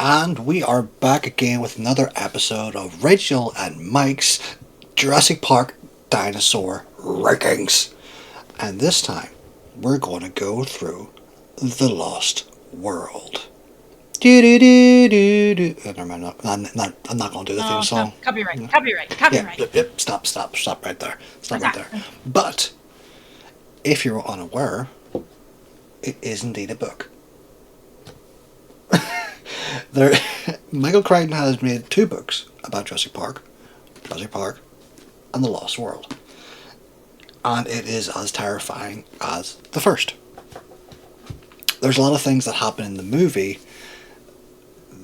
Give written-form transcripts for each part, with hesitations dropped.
And we are back again with another episode of Rachel and Mike's Jurassic Park Dinosaur Rankings. And this time, we're going to go through The Lost World. Do do do do do. Never mind, I'm not going to do the theme Oh, song. copyright, Yeah, copyright, yep, copyright. yep, yep. Stop right there. Stop What's right that? there. But, if you're unaware, it is indeed a book. There, Michael Crichton has made two books about Jurassic Park, and the Lost World, and it is as terrifying as the first. There's a lot of things that happen in the movie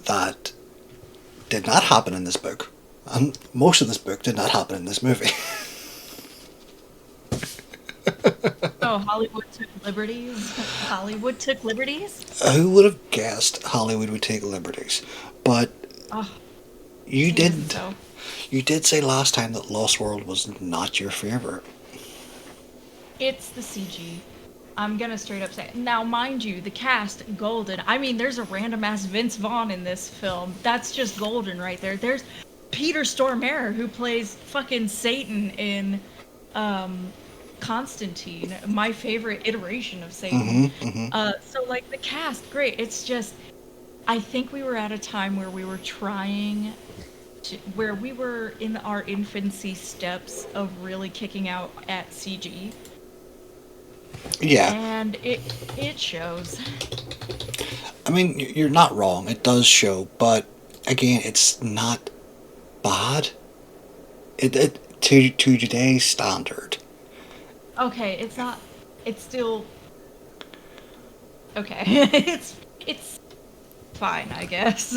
that did not happen in this book, and most of this book did not happen in this movie. Oh, Hollywood took liberties. Hollywood took liberties. Who would have guessed Hollywood would take liberties? But Oh, you even did. so, You did say last time that Lost World was not your favorite. it's the CG. I'm gonna straight up say it. Now, mind you, the cast golden. I mean, there's a random ass Vince Vaughn in this film. That's just golden right there. There's Peter Stormare who plays fucking Satan in um, Constantine, my favorite iteration of Satan. Mm-hmm. So like the cast, great. It's just I think we were at a time where we were trying where we were in our infancy steps of really kicking out at CG, Yeah, and it shows. I mean, you're not wrong. It does show, but again, it's not bad. It to today's standard. Okay, it's not. It's still okay. it's fine, I guess.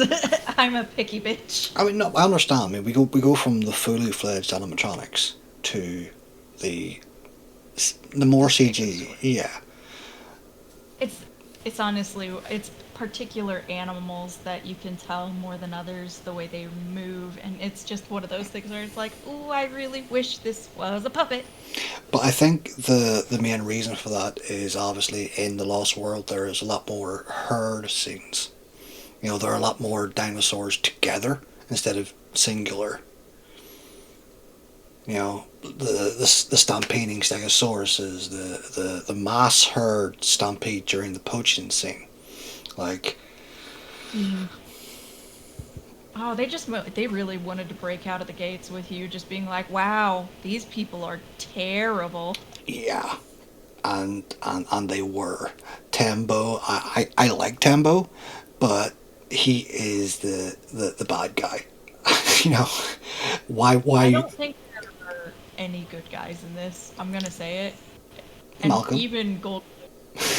I'm a picky bitch. I mean, no, I understand. I mean, we go from the fully fledged animatronics to the the more CG. Stegosaurus. Yeah, It's it's honestly it's particular animals that you can tell more than others the way they move, and it's just one of those things where it's like, ooh, I really wish this was a puppet. but I think the main reason for that is obviously in the Lost World there is a lot more herd scenes. You know, there are a lot more dinosaurs together instead of singular. You know, the stampeding Stegosauruses, the mass herd stampede during the poaching scene. Like, Mm. Oh, they really wanted to break out of the gates with you, just being like, wow, these people are terrible. yeah, and they were. Tembo, I like Tembo, but he is the bad guy. You know, I why don't think there are any good guys in this. I'm gonna say it. And Malcolm? even Gold.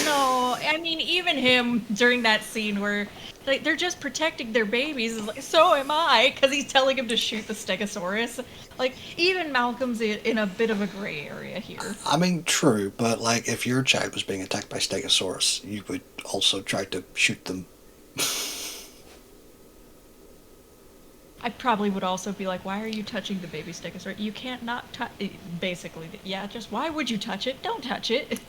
No, I mean even him during that scene where like they're just protecting their babies. Is like, so am I, because he's telling him to shoot the Stegosaurus. Like even Malcolm's in a bit of a gray area here. I mean, true, but like if your child was being attacked by Stegosaurus, you would also try to shoot them. I probably would also be like, why are you touching the baby Stegosaurus? You can't not touch. Basically, yeah. Just why would you touch it? Don't touch it.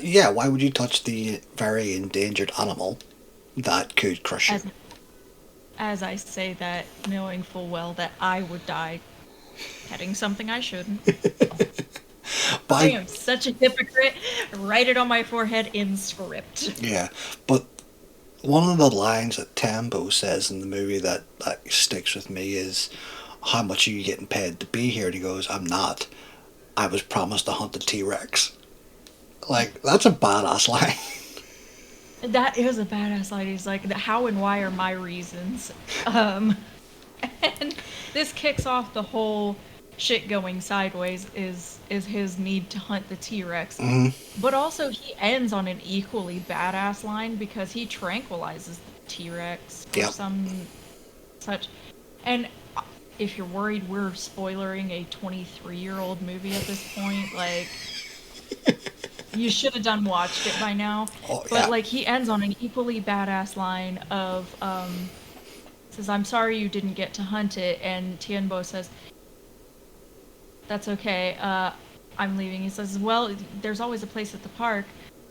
Yeah, why would you touch the very endangered animal that could crush you? As as I say that, knowing full well that I would die petting something I shouldn't. But I am such a hypocrite. Write it on my forehead in script. yeah, but one of the lines that Tambo says in the movie that sticks with me is, "How much are you getting paid to be here?" And he goes, "I'm not. I was promised to hunt the T Rex." Like that's a badass line. That is a badass line. He's like, how and why are my reasons? Um, and this kicks off the whole shit going sideways is his need to hunt the T-Rex. Hmm. But also he ends on an equally badass line because he tranquilizes the T-Rex or Yep. some such. And if you're worried we're spoilering a 23-year-old movie at this point, like you should have done watched it by now. Oh But yeah. like he ends on an equally badass line of says, I'm sorry you didn't get to hunt it, and Tianbo says, that's okay, I'm leaving. He says, well, there's always a place at the park.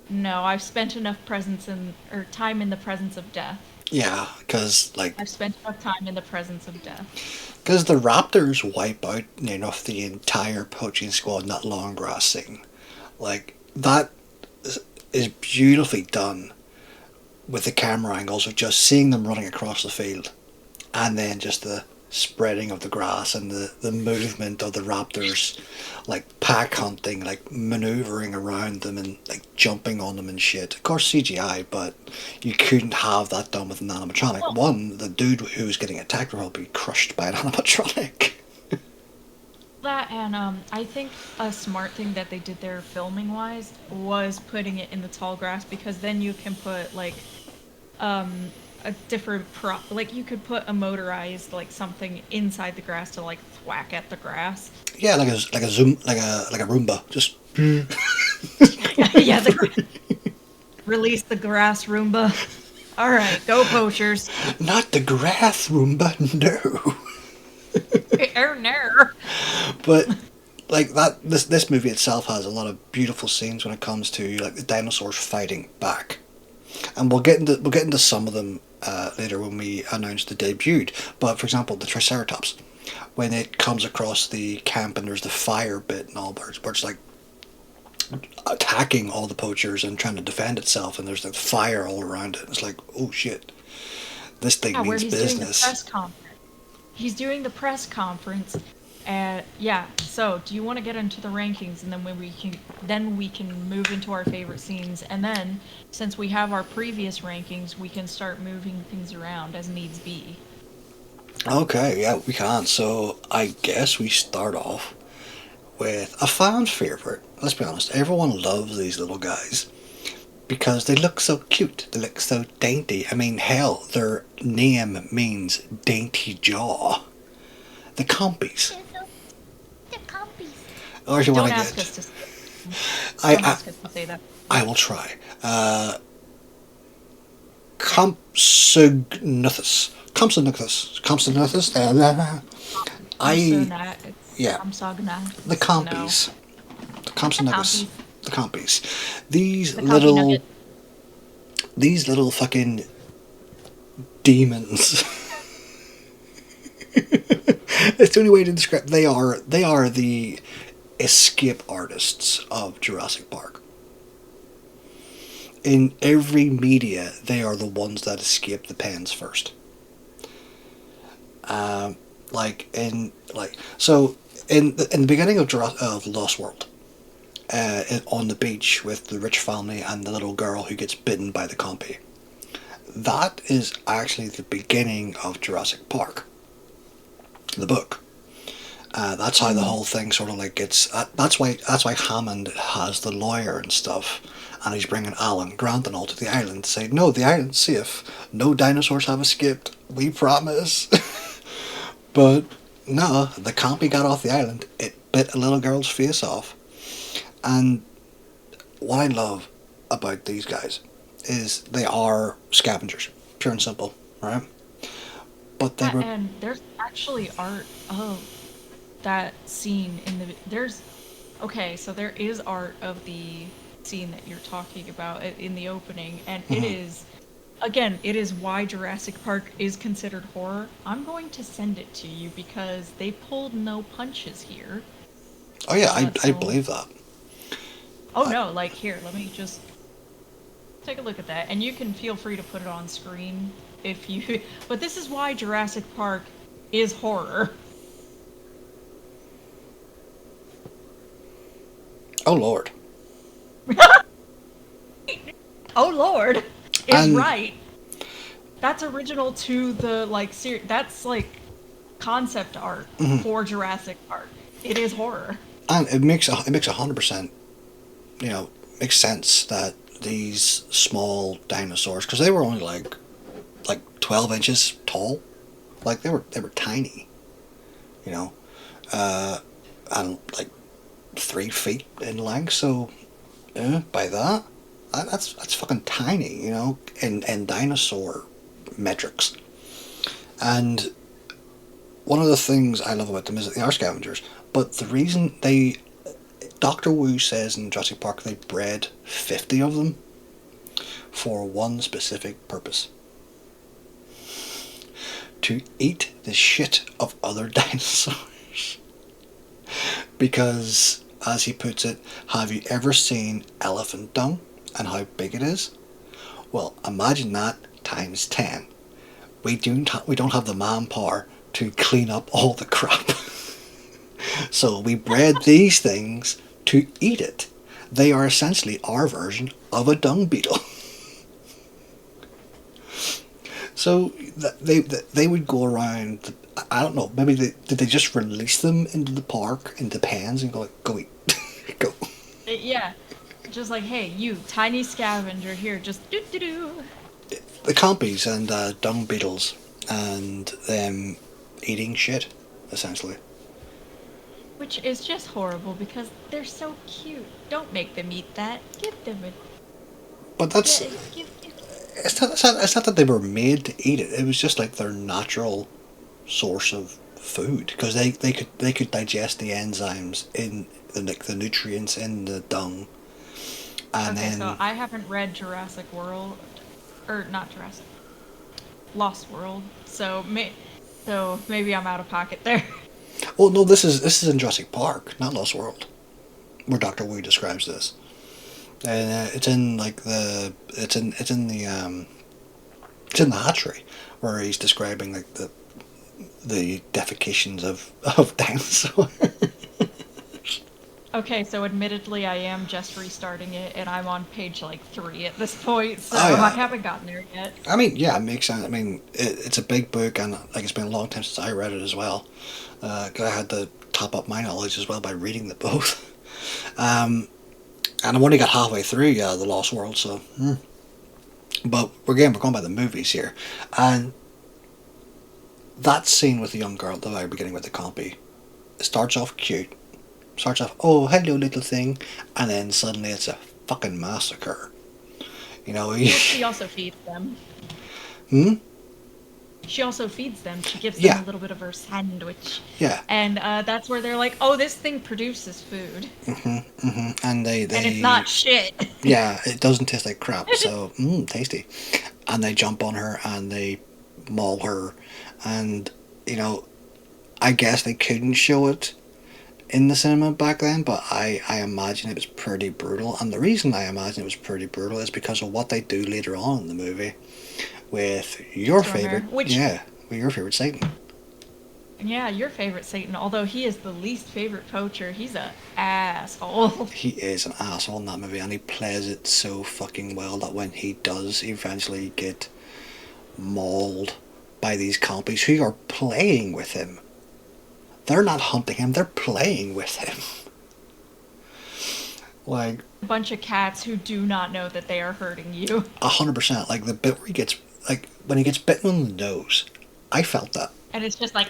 No, I've spent enough presence in or time in the presence of death. Yeah, because I've spent enough time in the presence of death. the Raptors wipe out enough the entire poaching squad in that long grass scene. Like that is beautifully done with the camera angles of just seeing them running across the field, and then just the spreading of the grass and the movement of the raptors, like pack hunting, like maneuvering around them and like jumping on them and shit. Of course CGI, but you couldn't have that done with an animatronic. Well, One, the dude who was getting attacked would be crushed by an animatronic. that and I think a smart thing that they did there filming wise was putting it in the tall grass because then you can put like a different prop like you could put a motorized like something inside the grass to like thwack at the grass. Yeah, like a zoom, like a Roomba, just. Yeah, release the grass Roomba. All right, go poachers. Not the grass Roomba, no. No. But like that, this movie itself has a lot of beautiful scenes when it comes to like the dinosaurs fighting back, and we'll get into some of them later when we announce the debut. But for example, the Triceratops, when it comes across the camp and there's the fire bit and all, where it's like attacking all the poachers and trying to defend itself, and there's like fire all around it. It's like, oh shit, this thing Yeah, where means he's doing the business. press conference. He's doing the press conference. Yeah. So, do you want to get into the rankings, and then we can move into our favorite scenes, and then since we have our previous rankings, we can start moving things around as needs be. Okay, yeah, we can. So I guess we start off with a fan favorite. Let's be honest, everyone loves these little guys because they look so cute. They look so dainty. I mean, hell, their name means dainty jaw. The compies. The compies. Or if you want Don't to ask get, us to. I, Don't I ask us to say that. I will try. Compsognathus. Compsognathus. Compsognathus. Yeah, I'm Sognat. the compies. The Compsognathus. Compies. The compies. These The compy little nugget. these little fucking demons. It's the only way to describe. They are the escape artists of Jurassic Park. In every media, they are the ones that escape the pens first. In the beginning of Lost World, on the beach with the rich family and the little girl who gets bitten by the compy. That is actually the beginning of Jurassic Park, the book. That's how the whole thing sort of like gets. That's why Hammond has the lawyer and stuff, and he's bringing Alan Grant and all to the island to say, no, the island's safe. No dinosaurs have escaped. We promise. But no, the compy got off the island. It bit a little girl's face off. And what I love about these guys is they are scavengers, pure and simple, right? But they were. And there's actually art of that scene in the there's okay, so there is art of the scene that you're talking about in the opening, and it is again, it is why Jurassic Park is considered horror. I'm going to send it to you because they pulled no punches here. Oh yeah, I So believe that. oh no, like here, let me just take a look at that, and you can feel free to put it on screen if you. But this is why Jurassic Park is horror. Oh Lord. Oh Lord, is And- right. That's original to the like series. That's like concept art for Jurassic Park. It is horror. And it makes 100%, makes sense that these small dinosaurs, because they were only like 12 inches tall, like they were tiny, and like 3 feet in length. So by that's fucking tiny, in dinosaur metrics. And one of the things I love about them is that they are scavengers, but the reason they Dr. Wu says in Jurassic Park they bred 50 of them for one specific purpose. To eat the shit of other dinosaurs. Because, as he puts it, have you ever seen elephant dung and how big it is? Well, imagine that times 10. We don't have the manpower to clean up all the crap. So we bred these things to eat it. They are essentially our version of a dung beetle. So they would go around. I don't know. Maybe did they just release them into the park, into pens, and go eat, go. Yeah, just like, hey, you tiny scavenger here, just do do do. The compies and dung beetles and them eating shit, essentially. Which is just horrible because they're so cute. Don't make them eat that. Give them a. But that's. Give. It's not that they were made to eat it. It was just like their natural source of food, because they could digest the enzymes in the nutrients in the dung. And Okay, then so I haven't read Jurassic World, or not Jurassic, Lost World. So maybe I'm out of pocket there. oh no, this is in Jurassic Park, not Lost World, where Dr. Wu describes this. And it's in like it's in the hatchery where he's describing like the defecations of dinosaurs. Okay, so admittedly I am just restarting it, and I'm on page like 3 at this point, so Oh, yeah. I haven't gotten there yet. I mean, yeah, it makes sense. I mean, it's a big book, and like it's been a long time since I read it as well. 'Cause I had to top up my knowledge as well by reading the both. And I've only got halfway through the Lost World, so. But we're going by the movies here, and that scene with the young girl at the very beginning with the compy, it starts off cute. Starts off, oh, hello, little thing, and then suddenly it's a fucking massacre. You know. She also feeds them. She also feeds them. She gives them Yeah. a little bit of her sandwich. Yeah. And that's where they're like, oh, this thing produces food. And they And it's not shit. Yeah, it doesn't taste like crap, so tasty. And they jump on her and they maul her, and you know, I guess they couldn't show it in the cinema back then, but I imagine it was pretty brutal. And the reason I imagine it was pretty brutal is because of what they do later on in the movie with your Stormare, favorite, with your favorite Satan. Yeah, your favorite Satan, although he is the least favorite poacher. He's a asshole. He is an asshole in that movie, and he plays it so fucking well that when he does eventually get mauled by these compies who are playing with him, they're not hunting him, they're playing with him. Like A bunch of cats who do not know that they are hurting you. 100%. Like the bit where he gets, like when he gets bitten on the nose, I felt that. And it's just like,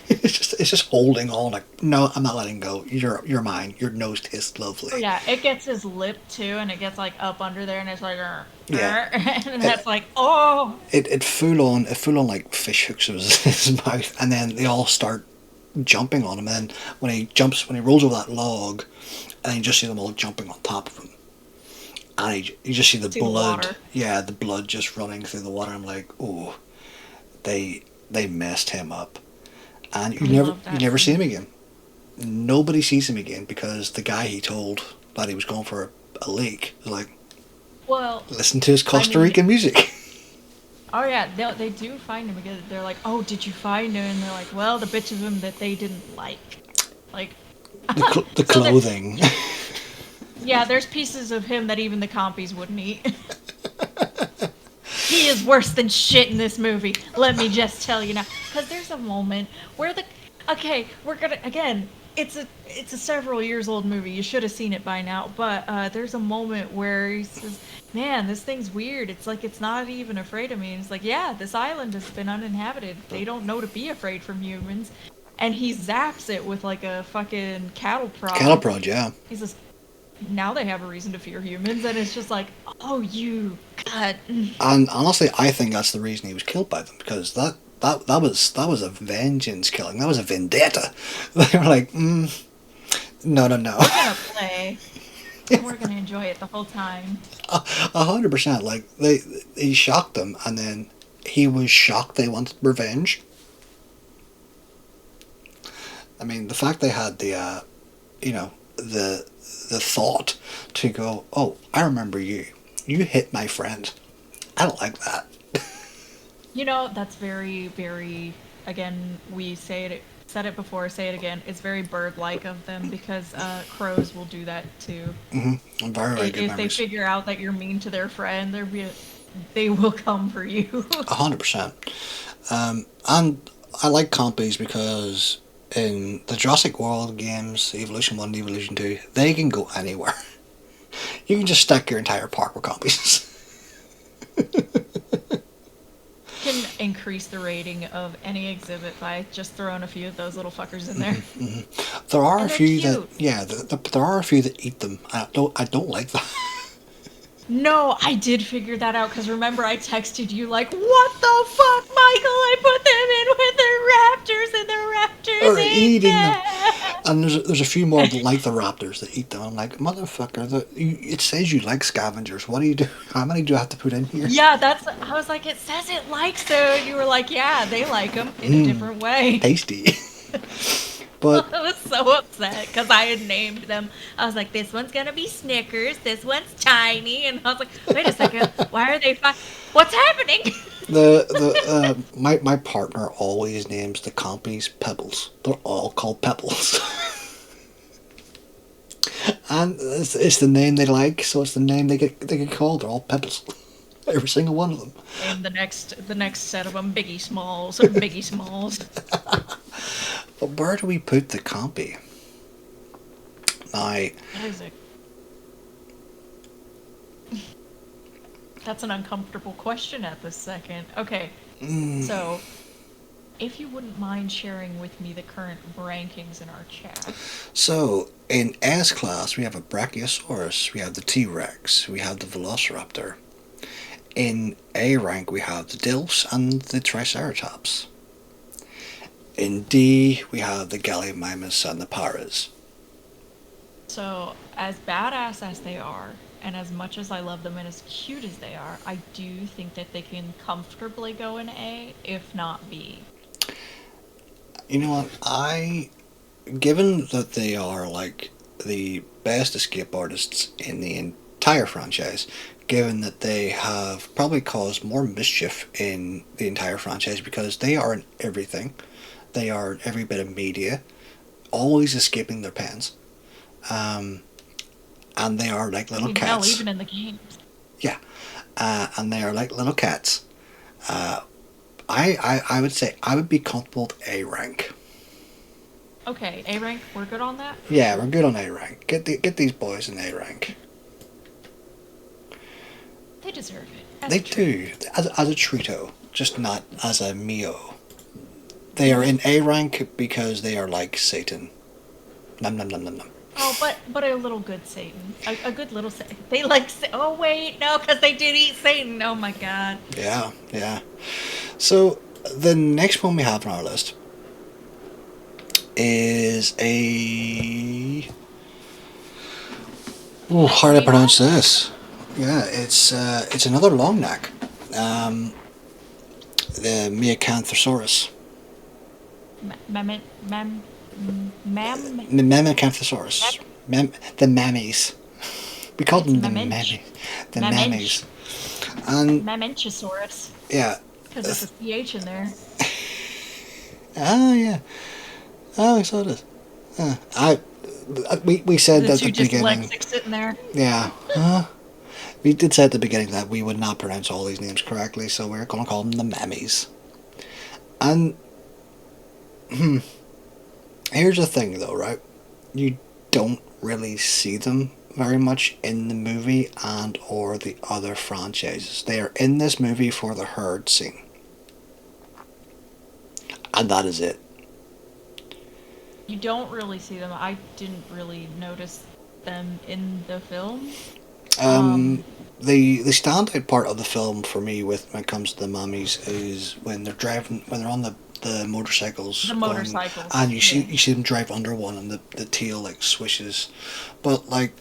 It's just holding on. Like, no, I'm not letting go. You're mine. Your nose tastes lovely. oh yeah, it gets his lip too, and it gets like up under there, and it's like, Yeah. and that's like, oh. It full on like fish hooks was his mouth, and then they all start jumping on him. And then when he rolls over that log, and you just see them all jumping on top of him, and you just see the See the blood. water. Yeah, the blood just running through the water. I'm like, oh, they messed him up, and I love that you never see scene. him again. Nobody sees him again because the guy he told that he was going for a lake was like, Well, listen to his Costa I mean- Rican music. oh yeah, they do find him again. They're like, oh, did you find him? And they're like, well, the bits of him that they didn't like. The So they're- clothing. Yeah, there's pieces of him that even the compies wouldn't eat. He is worse than shit in this movie. Let me just tell you now. Because there's a moment where okay, we're gonna, again, it's a several years old movie. You should have seen it by now. But there's a moment where he says, man, this thing's weird. It's like it's not even afraid of me. And it's like, yeah, this island has been uninhabited. They don't know to be afraid from humans. And he zaps it with like a fucking cattle prod. Cattle prod, yeah. He says, now they have a reason to fear humans, and it's just like, oh, you, God. And honestly, I think that's the reason he was killed by them, because that was a vengeance killing. That was a vendetta. They were like, No. We're gonna play, and we're gonna enjoy it the whole time. 100%. Like he shocked them, and then he was shocked they wanted revenge. I mean, the fact they had the, the thought to go, oh, I remember you. You hit my friend. I don't like that. That's very, very. Again, we said it before, say it again. It's very bird-like of them because crows will do that too. Mm-hmm. Very, very good If they memories. figure out that you're mean to their friend, they will come for you. 100%. And I like compies because in the Jurassic World games, Evolution 1 and Evolution 2, they can go anywhere. You can just stack your entire park with compies. Can increase the rating of any exhibit by just throwing a few of those little fuckers in there. Mm-hmm. There are And a they're few cute. there are a few that eat them. I don't like that. No, I did figure that out because remember I texted you like, "What the fuck, Michael? I put them in with the raptors, and the Or raptors ate eating them. them." And there's a few more like the raptors that eat them. I'm like, motherfucker, it says you like scavengers. What do you do? How many do I have to put in here? Yeah, I was like, it says it likes it. And you were like, yeah, they like them in a different way. Tasty. But I was so upset because I had named them. I was like, this one's gonna be Snickers, this one's Tiny, and I was like, wait a second, why are they what's happening? my partner always names the compies Pebbles. They're all called Pebbles. And it's the name they like, so it's the name they get called. They're all Pebbles. Every single one of them. And the next set of them, Biggie Smalls or Biggie Smalls. But where do we put the compy? Now, Isaac. That's an uncomfortable question at this second. Okay, so if you wouldn't mind sharing with me the current rankings in our chat. so in S class we have a Brachiosaurus, we have the T-Rex, we have the Velociraptor. In A rank we have the Dilphs and the Triceratops. In D we have the Gallimimus and the Paras. So, as badass as they are, and as much as I love them and as cute as they are, I do think that they can comfortably go in A, if not B. You know what? Given that they are like the best escape artists in the entire franchise, given that they have probably caused more mischief in the entire franchise because they are in everything, they are in every bit of media, always escaping their pens, and they are like little Hell, cats. even in the games. Yeah, and they are like little cats. I would say I would be comfortable with A rank. Okay, A rank, we're good on that? Yeah, we're good on A rank. Get these boys in A rank. They deserve it. They do, as a trio, just not as a Mio. They are in A rank because they are like Satan. Nom nom nom nom nom. Oh, but a little good Satan. A good little Satan. They like, oh wait, no, because they did eat Satan. Oh my god. Yeah, yeah. So, the next one we have on our list is a... Oh, how do I pronounce this? Yeah, it's another long neck. The Meacanthosaurus. Memacanthosaurus. The mammies. We call them the mammies. The mammies. And Mamenchosaurus. yeah. Because there's a CH in there. Oh yeah. Oh, so it is. We said The at two the beginning. dyslexics sitting there. Yeah. We did say at the beginning that we would not pronounce all these names correctly, so we're going to call them the mammies. And here's the thing, though, right? You don't really see them very much in the movie and or the other franchises. They are in this movie for the herd scene. And that is it. You don't really see them. I didn't really notice them in the film. The standout part of the film for me when it comes to the mummies is when they're on the the motorcycles. The going, motorcycles, and you see yeah. you see them drive under one, and the tail like swishes. But like,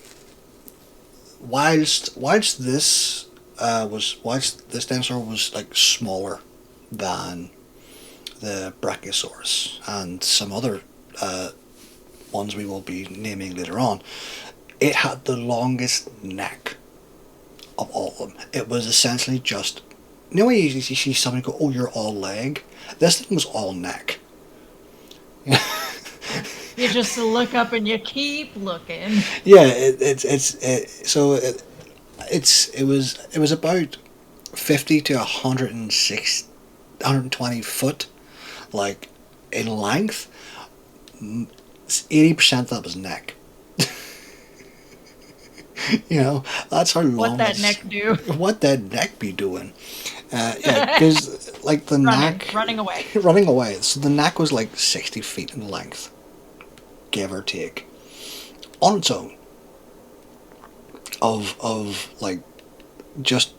whilst this dinosaur was like smaller than the Brachiosaurus and some other ones we will be naming later on, it had the longest neck of all of them. It was essentially just, you know when you see somebody go, oh, you're all leg? This thing was all neck. You just look up and you keep looking. Yeah, it was about 50 to 106, 120 foot, like, in length. 80% of that was neck. You know, that's how long. What that neck do? What that neck be doing? Yeah, because like the neck running away. running away. So the neck was like 60 feet in length, give or take, on its own. Of like, just,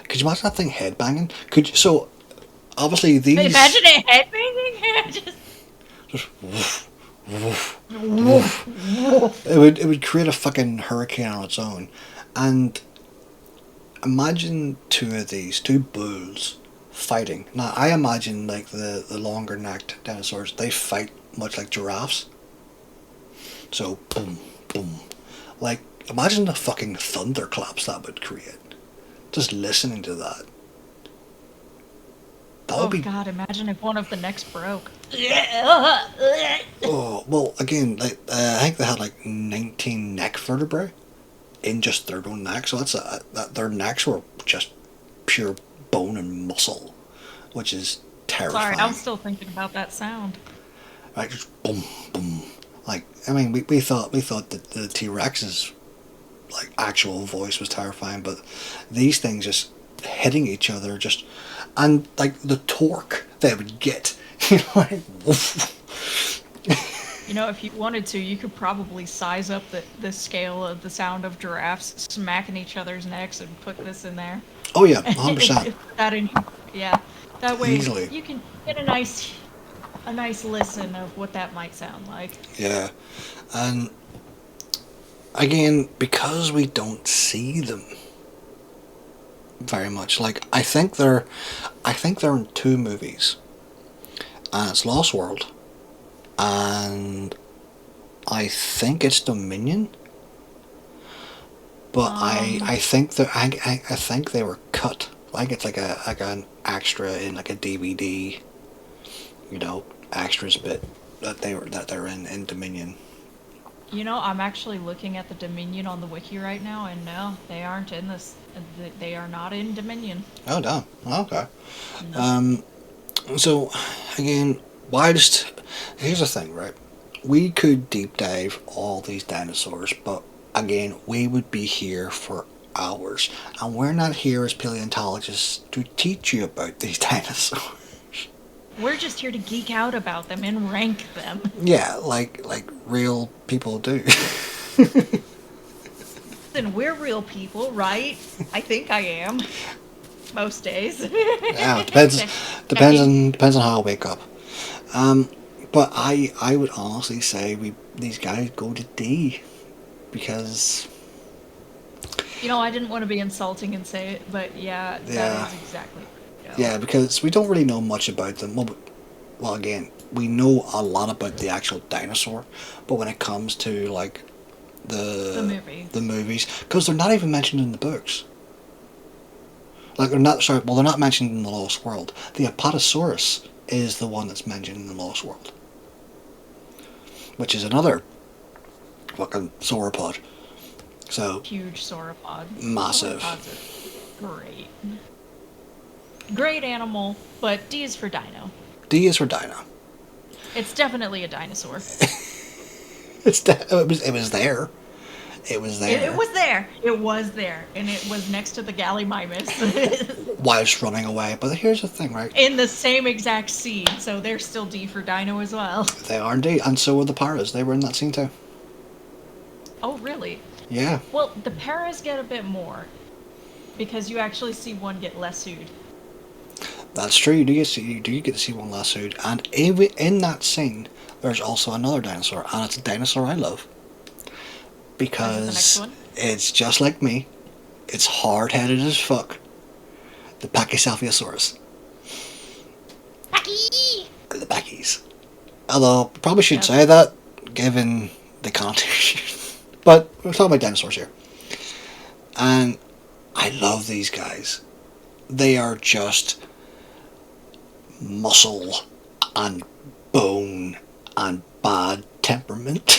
could you imagine that thing headbanging? Could you? So obviously these. Imagine it headbanging. Just woof, woof, woof. It would create a fucking hurricane on its own, and imagine two bulls fighting. Now I imagine like the longer necked dinosaurs, they fight much like giraffes. So boom, boom, like imagine the fucking thunderclaps that would create. Just listening to that. That would Oh be. God! Imagine if one of the necks broke. Oh well, again, like I think they had like 19 neck vertebrae in just their own neck, so that their necks were just pure bone and muscle, which is terrifying. Sorry, I'm still thinking about that sound. Right, just boom, boom. Like, I mean, we thought that the T-Rex's like actual voice was terrifying, but these things just hitting each other, just, and like the torque they would get, you know, like, woof. You know, if you wanted to, you could probably size up the scale of the sound of giraffes smacking each other's necks and put this in there. Oh yeah, 100%. That in, yeah. That way Easily. you can get a nice listen of what that might sound like. Yeah, and again, because we don't see them very much, like I think they're in two movies, and it's Lost World, and I think it's Dominion, but I think I think they were cut. Like it's like an extra in like a DVD, you know, extras bit that they're in Dominion. You know, I'm actually looking at the Dominion on the wiki right now, and no, they aren't in this. They are not in Dominion. Oh damn. Okay. No. So again, here's the thing, right? We could deep dive all these dinosaurs, but again, we would be here for hours, and we're not here as paleontologists to teach you about these dinosaurs. We're just here to geek out about them and rank them. Yeah, like real people do. And we're real people, right? I think I am. Most days. Yeah, depends on how I wake up. But I would honestly say these guys go to D, because You know, I didn't want to be insulting and say it, but yeah, that is exactly. Yeah, because we don't really know much about them. Well, again, we know a lot about the actual dinosaur, but when it comes to like the movies, because they're not even mentioned in the books. Like they're not mentioned in the Lost World. The Apatosaurus is the one that's mentioned in the Lost World, which is another fucking sauropod. So huge sauropod. Massive. Sauropods are great. Great animal, but D is for dino. D is for dino. It's definitely a dinosaur. It was there. It was there. It was there. It was there. And it was next to the Gallimimus. Whilst running away. But here's the thing, right? In the same exact scene, so they're still D for dino as well. They are indeed. And so were the paras. They were in that scene too. Oh, really? Yeah. Well, the paras get a bit more. Because you actually see one get lassoed. That's true. You do get to see one lassoed, and in that scene, there's also another dinosaur, and it's a dinosaur I love Is it the next because one? it's just like me. It's hard headed as fuck. The Pachycephalosaurus. Bucky! The Pachy's. Although, probably should Yep. say that, given the context. But we're talking about dinosaurs here. And I love these guys. They are just muscle and bone and bad temperament.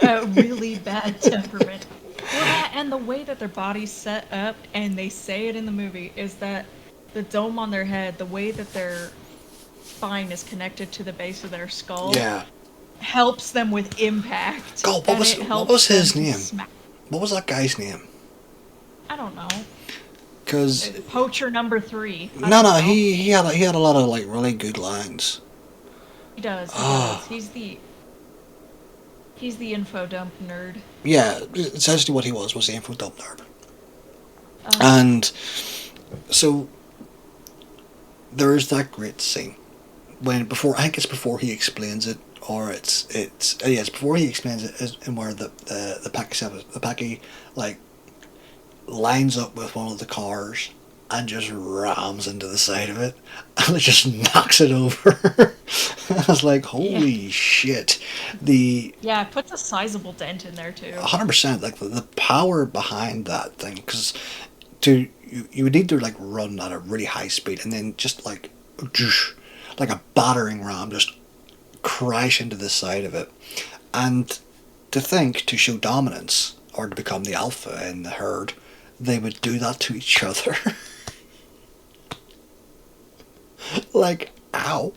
A really bad temperament. Well, that and the way that their body's set up, and they say it in the movie, is that the dome on their head, the way that their spine is connected to the base of their skull, Yeah. helps them with impact. God, and what it was helps his them to name? smack. What was that guy's name? I don't know. Because Poacher number 3. I no, don't no, know. he had a lot of like really good lines. He does. He Ah. does. He's the info dump nerd. Yeah, essentially what he was the info dump nerd. Um, And so there is that great scene when I think it's before he explains it, or it's before he explains it, and where the Packy like lines up with one of the cars and just rams into the side of it, and it just knocks it over. I was like, holy shit! yeah, it puts a sizable dent in there too. 100%, like the power behind that thing, because you would need to like run at a really high speed and then just like a battering ram just crash into the side of it, and to show dominance or to become the alpha in the herd, they would do that to each other. Like, ow.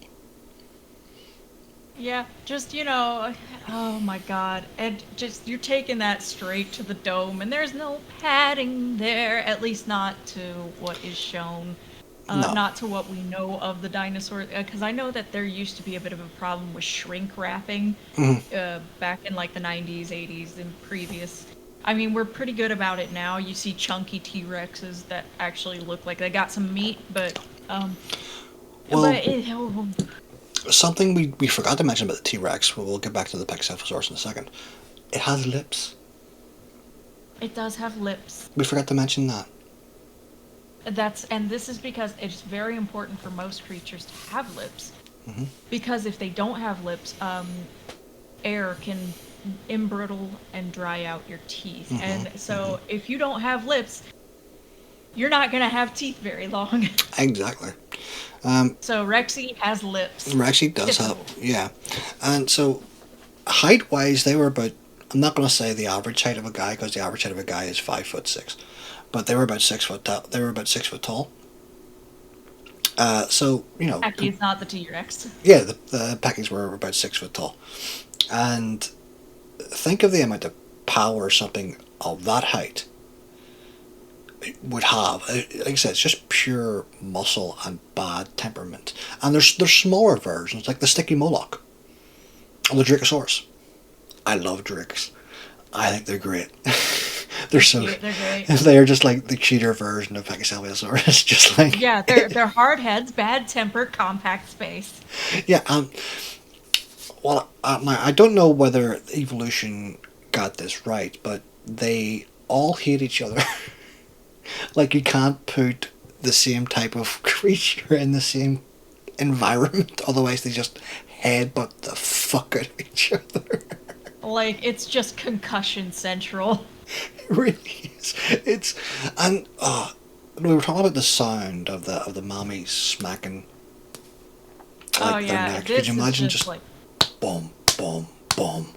Yeah, just, oh my god. And just, you're taking that straight to the dome, and there's no padding there, at least not to what is shown. No. Not to what we know of the dinosaur, because I know that there used to be a bit of a problem with shrink wrapping back in like the 90s, 80s, and previous. I mean, we're pretty good about it now. You see chunky T-Rexes that actually look like they got some meat, but Something we forgot to mention about the T-Rex, we'll get back to the Pachycephalosaurus in a second. It has lips. it does have lips. We forgot to mention that. And this is because it's very important for most creatures to have lips. Mhm. Because if they don't have lips, air can embrittle and dry out your teeth. And so if you don't have lips, you're not going to have teeth very long. Exactly. So Rexy has lips. Rexy does have, yeah. And so, height-wise, they were about, I'm not going to say the average height of a guy, because the average height of a guy is 5'6", but they were about 6 foot tall. They were about 6 foot tall. So, Actually, it's not the T-Rex. yeah, the Packies were about 6 foot tall. And think of the amount of power something of that height would have. Like I said, it's just pure muscle and bad temperament. And there's smaller versions, like the Sticky Moloch or the Dracosaurus. I love Drakes. I think they're great. They're They're great. They're just like the cheater version of Pachycephalosaurus. Just like, Yeah, they're hard heads, bad temper, compact space. yeah. Well, I don't know whether evolution got this right, but they all hate each other. Like, you can't put the same type of creature in the same environment, otherwise they just headbutt the fuck out of each other. Like, it's just concussion central. It really is. And we were talking about the sound of the mommies smacking. Oh their yeah, neck. this Could you imagine is just just like boom, boom, boom?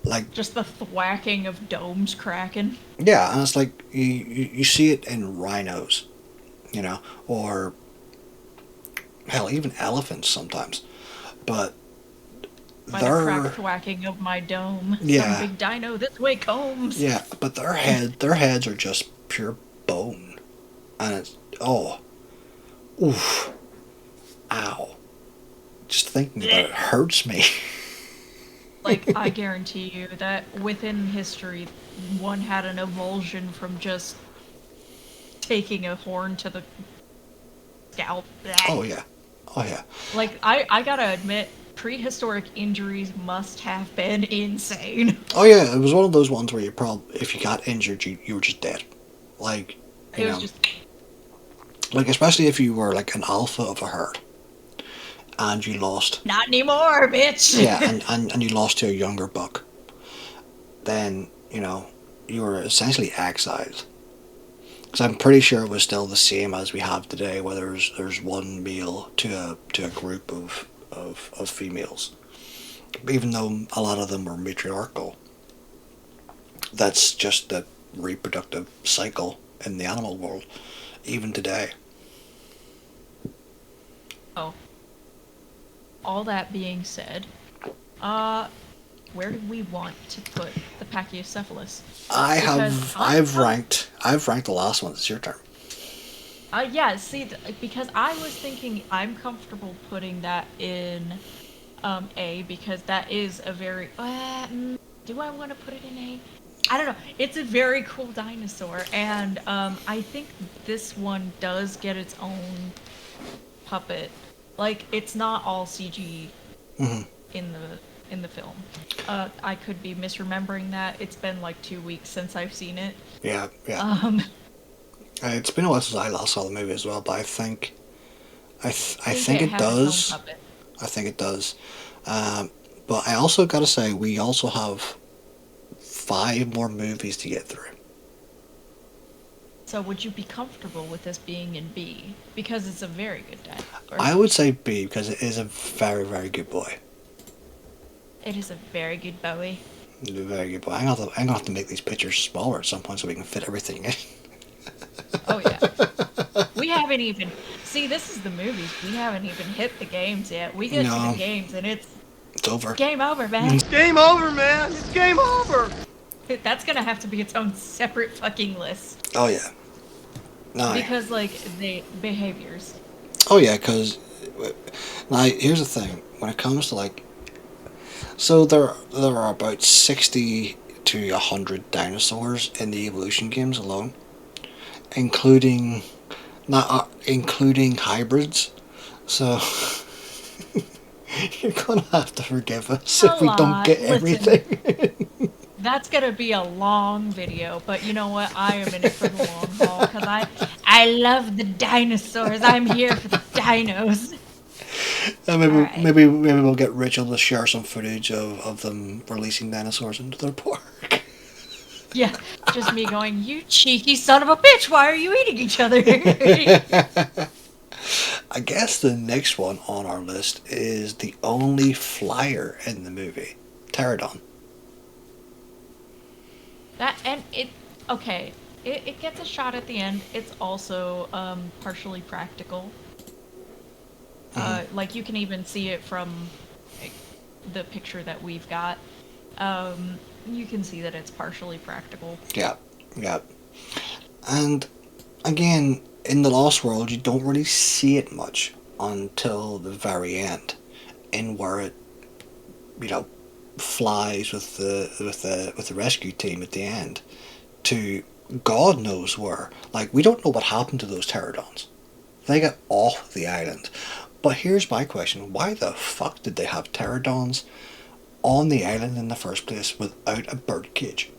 Like, just the thwacking of domes cracking. yeah, and it's like you see it in rhinos, or hell, even elephants sometimes. But By the crack thwacking of my dome. Yeah. Some big dino this way combs. yeah, but their heads are just pure bone, and it's oof, ow. Just thinking about it hurts me. Like, I guarantee you that within history, one had an avulsion from just taking a horn to the scalp. Oh yeah. Oh yeah. Like, I gotta admit, prehistoric injuries must have been insane. Oh yeah, it was one of those ones where if you got injured, you were just dead. Like, you It was know, just, like especially if you were like an alpha of a herd and you lost. not anymore, bitch! Yeah, and you lost to a younger buck. Then, you were essentially exiled. Because I'm pretty sure it was still the same as we have today, where there's one male to a group of females. Even though a lot of them were matriarchal. That's just the reproductive cycle in the animal world, even today. Oh. All that being said, where do we want to put the Pachycephalus? I've ranked the last one. It's your turn. Yeah, see, because I was thinking I'm comfortable putting that in A, because that is a very... do I want to put it in A? I don't know. It's a very cool dinosaur, and I think this one does get its own puppet. Like, it's not all CG Mm-hmm. in the film. I could be misremembering that. It's been like 2 weeks since I've seen it. Yeah, yeah. It's been a while since I last saw the movie as well, but I think it does. I think it does. But I also gotta say, we also have 5 more movies to get through. So would you be comfortable with this being in B? Because it's a very good dinosaur. I would say B because it is a very, very good boy. It is a very good Bowie. A very good boy. I'm gonna have to make these pictures smaller at some point so we can fit everything in. Oh yeah. We haven't even... See, this is the movies. We haven't even hit the games yet. We get to the games and it's over. Game over, man. It's game over, man. It's game over. That's gonna have to be its own separate fucking list. Oh yeah. No. Because, like, the behaviors. Oh yeah, because now here's the thing. When it comes to like, so there are about 60 to 100 dinosaurs in the evolution games alone, including including hybrids. So you're gonna have to forgive us if we don't get everything. That's gonna be a long video, but you know what? I am in it for the long haul because I love the dinosaurs. I'm here for the dinos. Maybe we'll get Rachel to share some footage of them releasing dinosaurs into their park. Yeah, just me going, "You cheeky son of a bitch! Why are you eating each other?" I guess the next one on our list is the only flyer in the movie, Pterodon. It gets a shot at the end. It's also partially practical. Mm-hmm. Like, you can even see it from the picture that we've got. You can see that it's partially practical. Yeah, yeah. And again, in the Lost World, you don't really see it much until the very end, in where it, flies with the rescue team at the end to God knows where. Like, we don't know what happened to those pterodons. They got off the island. But here's my question: why the fuck did they have pterodons on the island in the first place without a bird cage?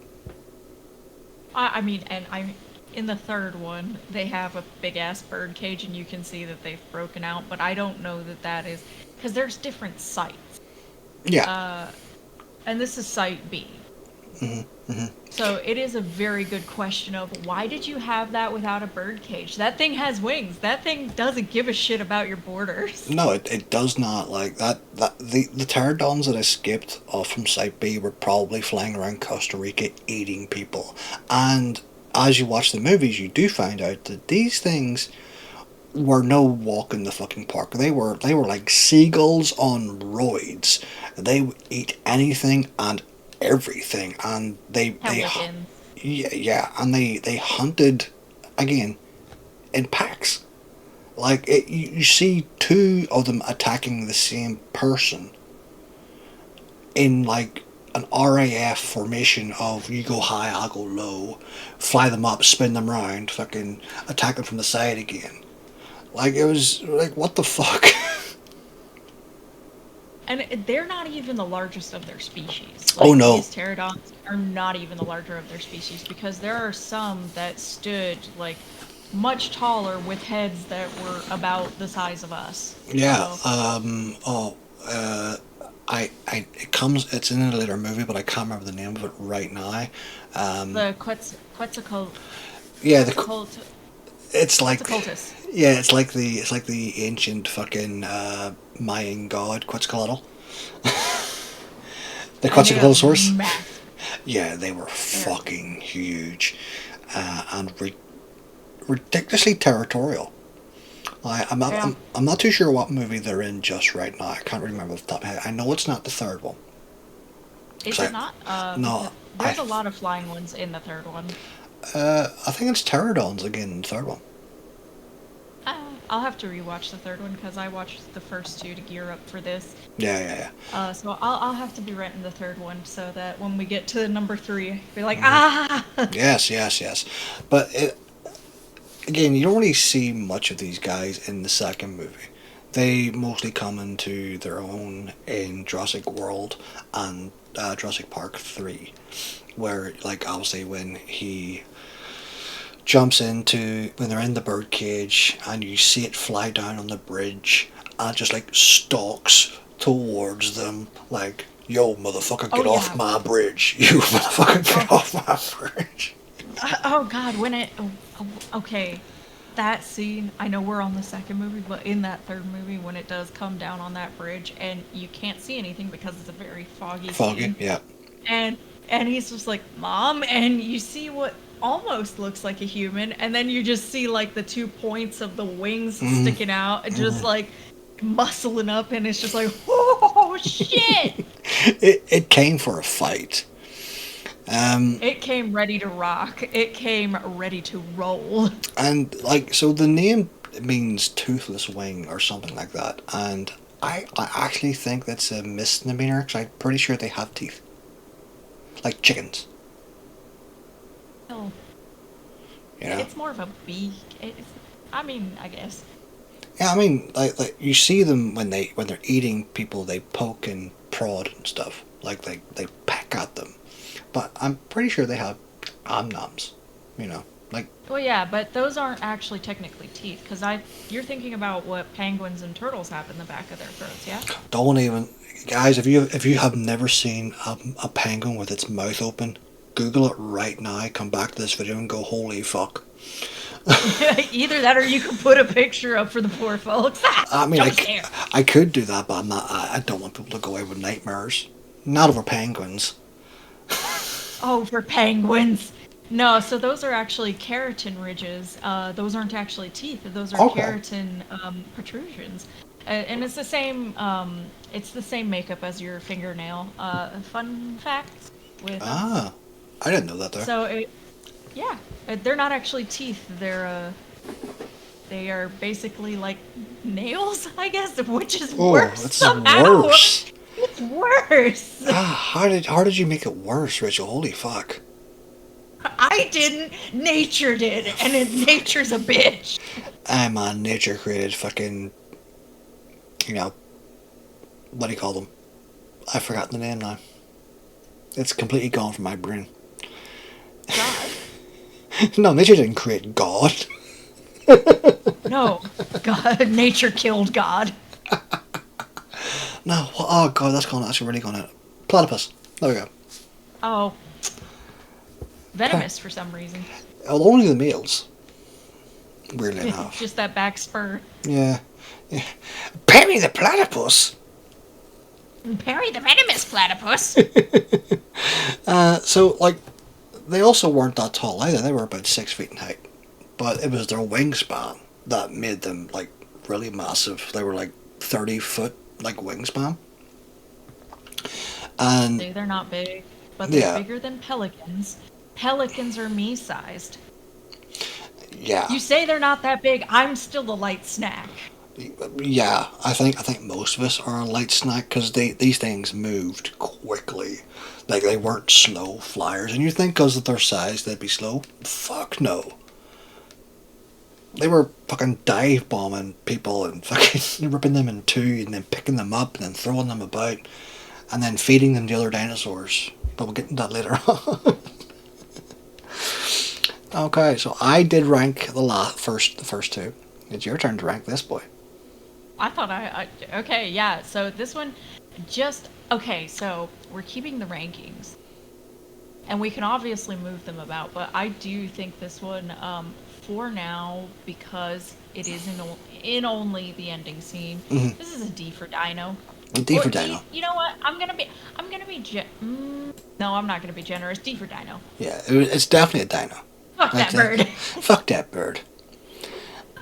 In the third one, they have a big ass bird cage, and you can see that they've broken out. But I don't know that is because there's different sites. Yeah. And this is Site B. Mm-hmm, mm-hmm. So it is a very good question of why did you have that without a bird cage? That thing has wings. That thing doesn't give a shit about your borders. No, it does not. Like that the pterodons that escaped off from Site B were probably flying around Costa Rica eating people. And as you watch the movies, you do find out that these things were no walk in the fucking park. They were like seagulls on roids. They would eat anything and everything, and they hunted again in packs. Like you see 2 of them attacking the same person in like an RAF formation of you go high, I'll go low, fly them up, spin them round, fucking attack them from the side again. Like, it was like, what the fuck? And they're not even the largest of their species. Oh, Like, no. these pterodons are not even the larger of their species because there are some that stood, like, much taller with heads that were about the size of us. Yeah. So, It's in a later movie, but I can't remember the name of it right now. the Quetzalcoatl. Yeah, it's like, Quetzalcoatlus. yeah, it's like the ancient fucking Mayan god Quetzalcoatl. The And they are Quetzalcoatlus. massive. Yeah, they were fucking huge, and ridiculously territorial. I'm not. Yeah. I'm not too sure what movie they're in just right now. I can't remember off the top of my head. I know it's not the third one. Is So- it not? No, There's a lot of flying ones in the third one. I think it's pterodons again in the third one. I'll have to rewatch the third one because I watched the first two to gear up for this. Yeah. So I'll have to be renting the third one so that when we get to number 3, be like, Yes. But again, you don't really see much of these guys in the second movie. They mostly come into their own in Jurassic World and Jurassic Park 3, where, like, obviously when he when they're in the bird cage and you see it fly down on the bridge and just like stalks towards them like, yo motherfucker, get off my bridge. You motherfucker, get off my bridge. Oh God, okay, that scene, I know we're on the second movie, but in that third movie when it does come down on that bridge and you can't see anything because it's a very foggy scene. Yeah. And he's just like, Mom, and you see what almost looks like a human, and then you just see like the 2 points of the wings sticking out and just like muscling up, and it's just like, oh shit. It came for a fight. It came ready to rock. It came ready to roll. And like, so the name means toothless wing or something like that, and I actually think that's a misdemeanor because I'm pretty sure they have teeth, like chickens. Oh. You know? It's more of a beak. I guess. Yeah, I mean, like you see them when they're eating people, they poke and prod and stuff. Like they peck at them, but I'm pretty sure they have omnoms. You know, like. Well, yeah, but those aren't actually technically teeth, because you're thinking about what penguins and turtles have in the back of their throats, yeah? Don't even, guys. If you have never seen a penguin with its mouth open, Google it right now. Come back to this video and go, holy fuck. Either that, or you could put a picture up for the poor folks. I mean, I could do that, but I'm not. I don't want people to go away with nightmares. Not over penguins. Oh, for penguins. No, so those are actually keratin ridges. Those aren't actually teeth. Those are keratin protrusions. And it's the same. It's the same makeup as your fingernail. Fun fact. I didn't know that though. So they're not actually teeth. They are basically like nails, I guess, which is worse. It's somehow. worse. It's worse. How did you make it worse, Rachel? Holy fuck. I didn't. Nature did, and nature's a bitch. Man, nature created fucking, what do you call them? I forgot the name now. It's completely gone from my brain. God. No, nature didn't create God. No, God. Nature killed God. No, oh god, that's really gonna. Platypus. There we go. Oh. Venomous for some reason. Well, only the males. Weirdly enough. Just that back spur. Yeah. Perry the platypus. Perry the venomous platypus. So, like, they also weren't that tall either. They were about 6 feet in height. But it was their wingspan that made them, like, really massive. They were, like, 30-foot, like, wingspan. And See, they're not big, but they're bigger than pelicans. Pelicans are me-sized. Yeah. You say they're not that big. I'm still a light snack. Yeah, I think most of us are a light snack because these things moved quickly. Like, they weren't slow flyers. And you think because of their size they'd be slow? Fuck no. They were fucking dive bombing people and fucking ripping them in two and then picking them up and then throwing them about and then feeding them to other dinosaurs. But we'll get into that later on. Okay, so I did rank the first two. It's your turn to rank this boy. I thought okay, yeah. So this one, okay. So we're keeping the rankings, and we can obviously move them about. But I do think this one, for now, because it is in only the ending scene. Mm-hmm. This is a D for Dino. D for Dino. You know what? I'm gonna be no, I'm not gonna be generous. D for Dino. Yeah, it's definitely a Dino. Fuck that bird. Fuck that bird.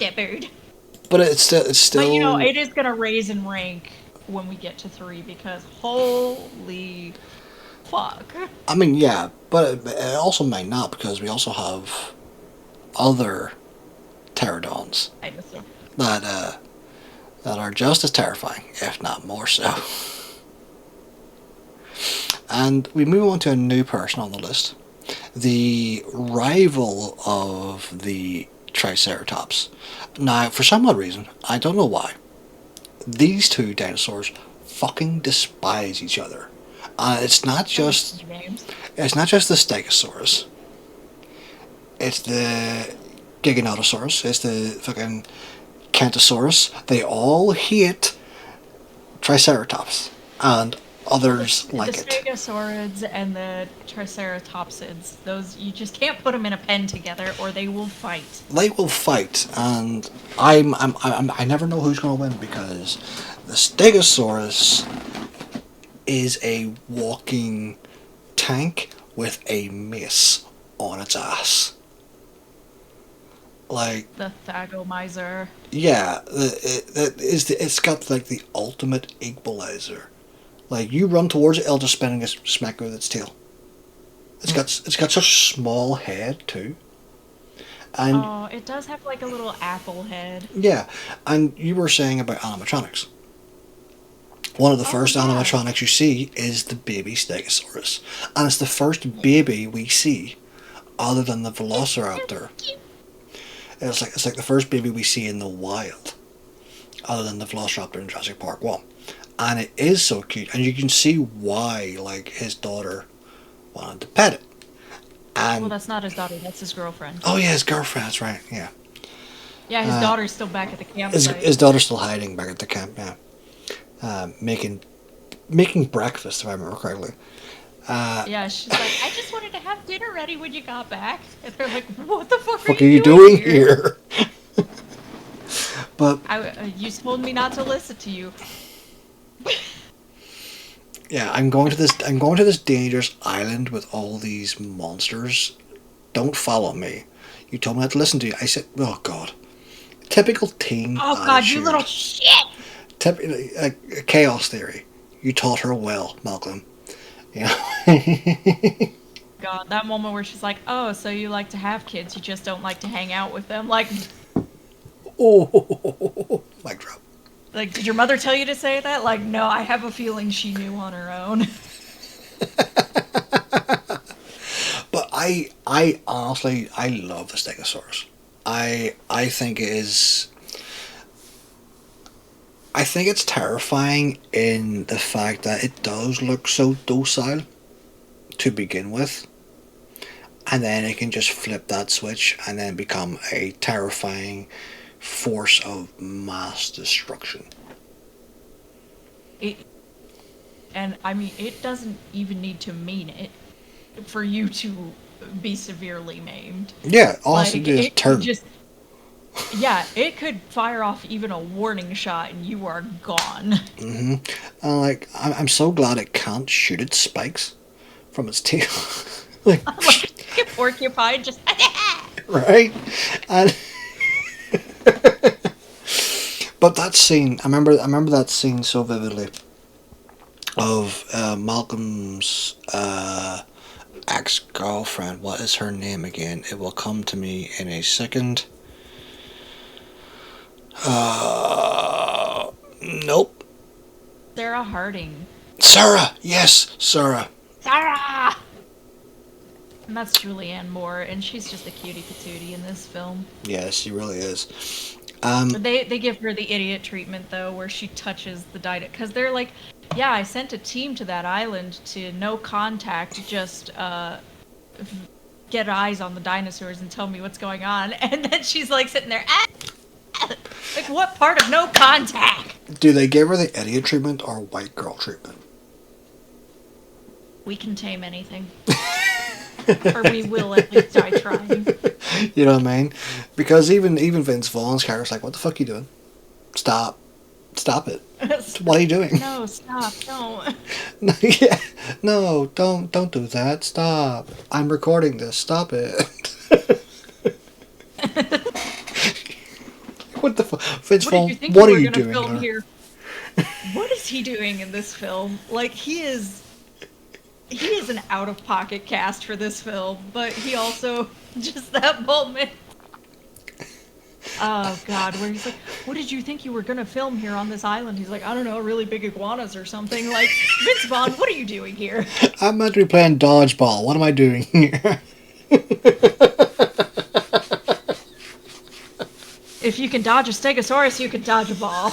That bird. But it's still. But you know, it is gonna raise in rank when we get to 3 because holy fuck. I mean, yeah, but it also might not because we also have other pterodons Dinosaur. that are just as terrifying, if not more so. And we move on to a new person on the list. The rival of the Triceratops. Now, for some odd reason, I don't know why, these two dinosaurs fucking despise each other. It's not just the Stegosaurus. It's the Giganotosaurus. It's the fucking Kentosaurus. They all hate Triceratops and others like it. The Stegosaurids and the Triceratopsids, those, you just can't put them in a pen together or they will fight. They will fight, and I never know who's going to win because the Stegosaurus is a walking tank with a mace on its ass. Like the Thagomizer. Yeah, it's got like the ultimate equalizer. Like you run towards it, it'll just spin and just smack you with its tail. It's got such a small head too. And it does have like a little apple head. Yeah, and you were saying about animatronics. One of the first animatronics you see is the baby Stegosaurus, and it's the first baby we see, other than the Velociraptor. It's like the first baby we see in the wild, other than the Velociraptor in Jurassic Park 1. And it is so cute, and you can see why, like, his daughter wanted to pet it. And well, that's not his daughter, that's his girlfriend. Oh yeah, his girlfriend, that's right, yeah. Yeah, his daughter's still back at the campsite. His daughter's still hiding back at the camp, yeah. Making breakfast, if I remember correctly. Yeah, she's like, I just wanted to have dinner ready when you got back. And they're like, what the fuck are you doing here? But you told me not to listen to you. Yeah, I'm going to this dangerous island with all these monsters. Don't follow me. You told me not to listen to you. I said, oh god. Typical teen Oh god, you little shit! Chaos theory. You taught her well, Malcolm. Yeah. God, that moment where she's like, oh, so you like to have kids, you just don't like to hang out with them. Like, oh, mic drop. Like, did your mother tell you to say that? Like, no, I have a feeling she knew on her own. But I honestly, I love the Stegosaurus. I think it is. I think it's terrifying in the fact that it does look so docile to begin with, and then it can just flip that switch and then become a terrifying force of mass destruction. And I mean, it doesn't even need to mean it for you to be severely maimed. Yeah, all it has to do is turn. Yeah, it could fire off even a warning shot and you are gone. Mm-hmm. Like, I'm so glad it can't shoot its spikes from its tail. like a porcupine, just right? And but that scene, I remember that scene so vividly of Malcolm's ex-girlfriend. What is her name again? It will come to me in a second. Nope. Sarah Harding. Sarah! Yes, Sarah. Sarah! And that's Julianne Moore, and she's just a cutie patootie in this film. Yeah, she really is. They give her the idiot treatment though, where she touches the dino, because they're like, yeah, I sent a team to that island to no contact, just get eyes on the dinosaurs and tell me what's going on, and then she's like sitting there, like what part of no contact? Do they give her the idiot treatment or white girl treatment? We can tame anything. Or we will at least die trying. You know what I mean? Because even Vince Vaughn's character's like, what the fuck are you doing? Stop it. What are you doing? No, stop, don't. No, yeah. No, don't do that. Stop. I'm recording this. Stop it. What the fuck? Vince Vaughn, what are you doing here? What is he doing in this film? Like, he is an out-of-pocket cast for this film, but he also, just that moment. Oh, God, where he's like, what did you think you were going to film here on this island? He's like, I don't know, really big iguanas or something. Like, Vince Vaughn, what are you doing here? I'm meant to be playing dodgeball. What am I doing here? If you can dodge a Stegosaurus, you can dodge a ball.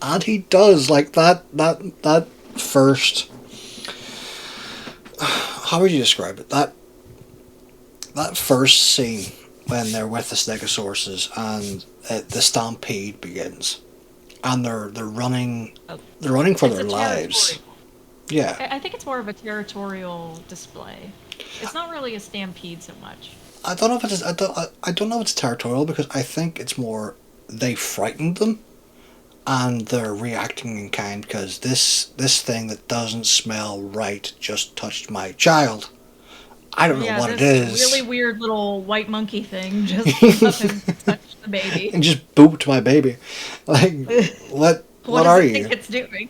And he does, like, that first... How would you describe it? That first scene when they're with the Stegosauruses and the stampede begins. And they're running for their lives. Yeah. I think it's more of a territorial display. It's not really a stampede so much. I don't know if it's I don't know if it's territorial, because I think it's more they frightened them and they're reacting in kind, because this thing that doesn't smell right just touched my child. I don't know what it is. Really weird little white monkey thing just up and touched the baby. And just booped my baby. Like, what are you? What do you think it's doing?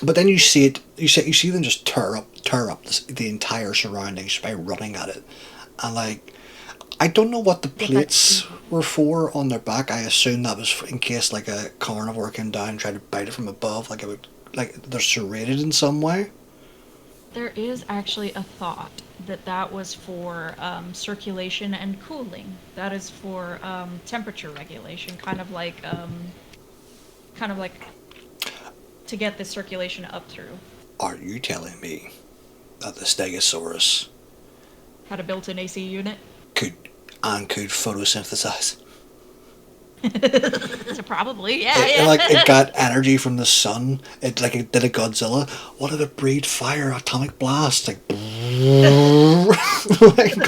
But then you see it. You see them just tear up the entire surroundings by running at it, and like, I don't know what the plates were for on their back. I assume that was in case like a carnivore came down and tried to bite it from above. Like it would, like they're serrated in some way. There is actually a thought that was for circulation and cooling. That is for temperature regulation, kind of like to get the circulation up through. Are you telling me that the Stegosaurus had a built-in AC unit? Could photosynthesize? So probably, yeah. It got energy from the sun. It did a Godzilla. What if it breathed fire, atomic blast, like like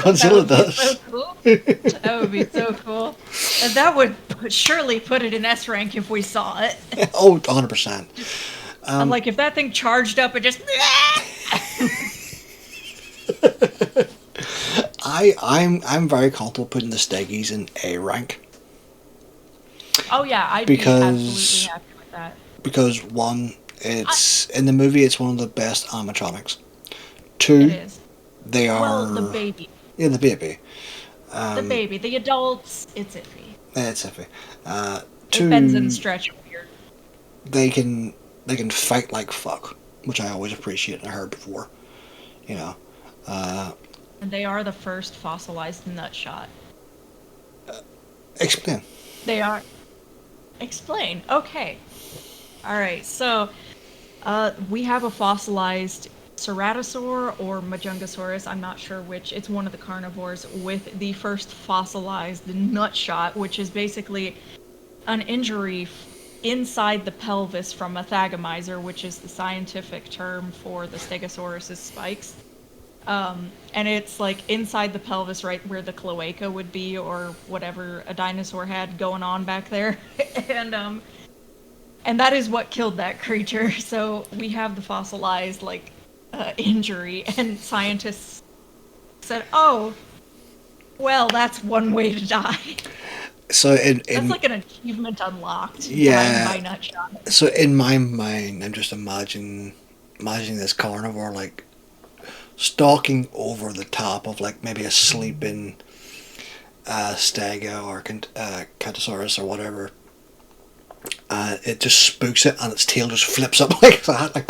Godzilla does? So cool. That would be so cool. And that would surely put it in S rank if we saw it. Oh, 100%. I'm like, if that thing charged up and just. I'm very comfortable putting the Steggies in A rank. Oh yeah, I'd be absolutely happy with that. Because one, in the movie, it's one of the best animatronics. Two, it is. They are... Well, the baby. Yeah, the baby. The baby. The adults, it's iffy. It's iffy. Two, it bends and stretch weird. They can fight like fuck, which I always appreciate and I heard before. You know. And they are the first fossilized nutshot. Explain. They are. Explain. Okay. Alright, so we have a fossilized Ceratosaur or Majungasaurus, I'm not sure which. It's one of the carnivores with the first fossilized nutshot, which is basically an injury inside the pelvis from a thagomizer, which is the scientific term for the Stegosaurus's spikes. And it's like inside the pelvis, right where the cloaca would be, or whatever a dinosaur had going on back there. And that is what killed that creature. So we have the fossilized injury, and scientists said, "Oh, well, that's one way to die." So that's like an achievement unlocked. Yeah. By nutshot. So in my mind, I'm just imagining this carnivore like stalking over the top of like maybe a sleeping stego or Catasaurus or whatever. It just spooks it and its tail just flips up like that, like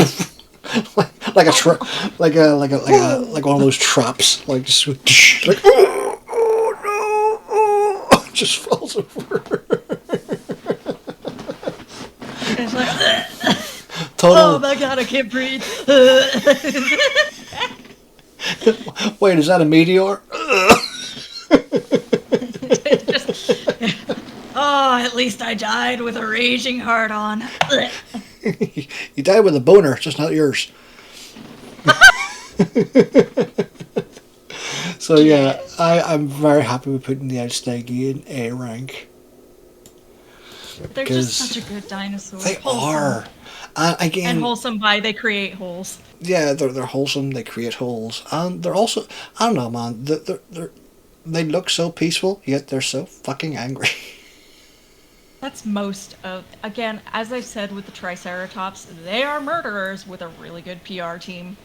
like a like one of those traps, like just like oh no, just falls over. It's like, Total. oh my god, I can't breathe. Wait, is that a meteor? Oh, at least I died with a raging heart on. You died with a boner, just not yours. So yeah, I'm very happy with putting the Outstegi in A rank. They're just such a good dinosaur. They Wholesome. are. And again, And wholesome by they create holes. yeah, they're wholesome. They create holes, and they're also, I don't know, man. They look so peaceful, yet they're so fucking angry. That's most of, again, as I said with the Triceratops, they are murderers with a really good PR team.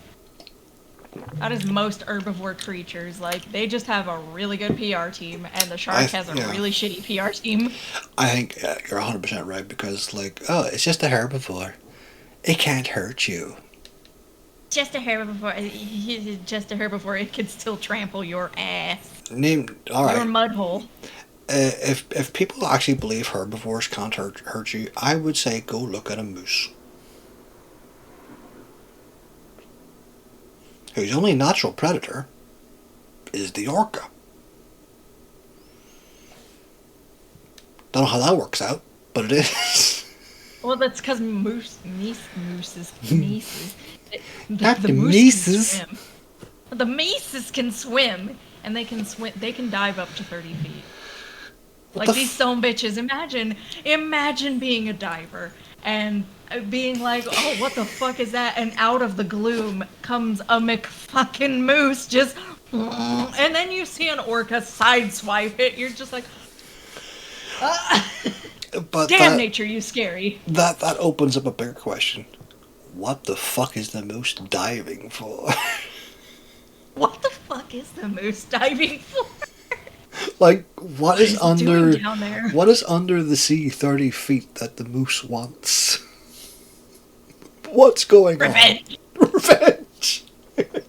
That is most herbivore creatures. Like, they just have a really good PR team, and the shark has a really shitty PR team. I think you're 100% right, because, like, oh, it's just a herbivore. It can't hurt you. Just a herbivore. Just a herbivore. It can still trample your ass. All right. Your mud hole. If people actually believe herbivores can't hurt you, I would say go look at a moose. Whose only natural predator is the orca. Don't know how that works out, but it is. Well, that's because mooses. Not the mooses. The mooses can swim, and they can swim. They can dive up to 30 feet. Like these stone bitches. Imagine being a diver and being like, oh, what the fuck is that? And out of the gloom comes a McFucking moose, just, and then you see an orca sideswipe it. You're just like, but damn, nature, you scary. That opens up a bigger question. What the fuck is the moose diving for? What the fuck is the moose diving for? Like, what is under the sea 30 feet that the moose wants? What's going on? Revenge!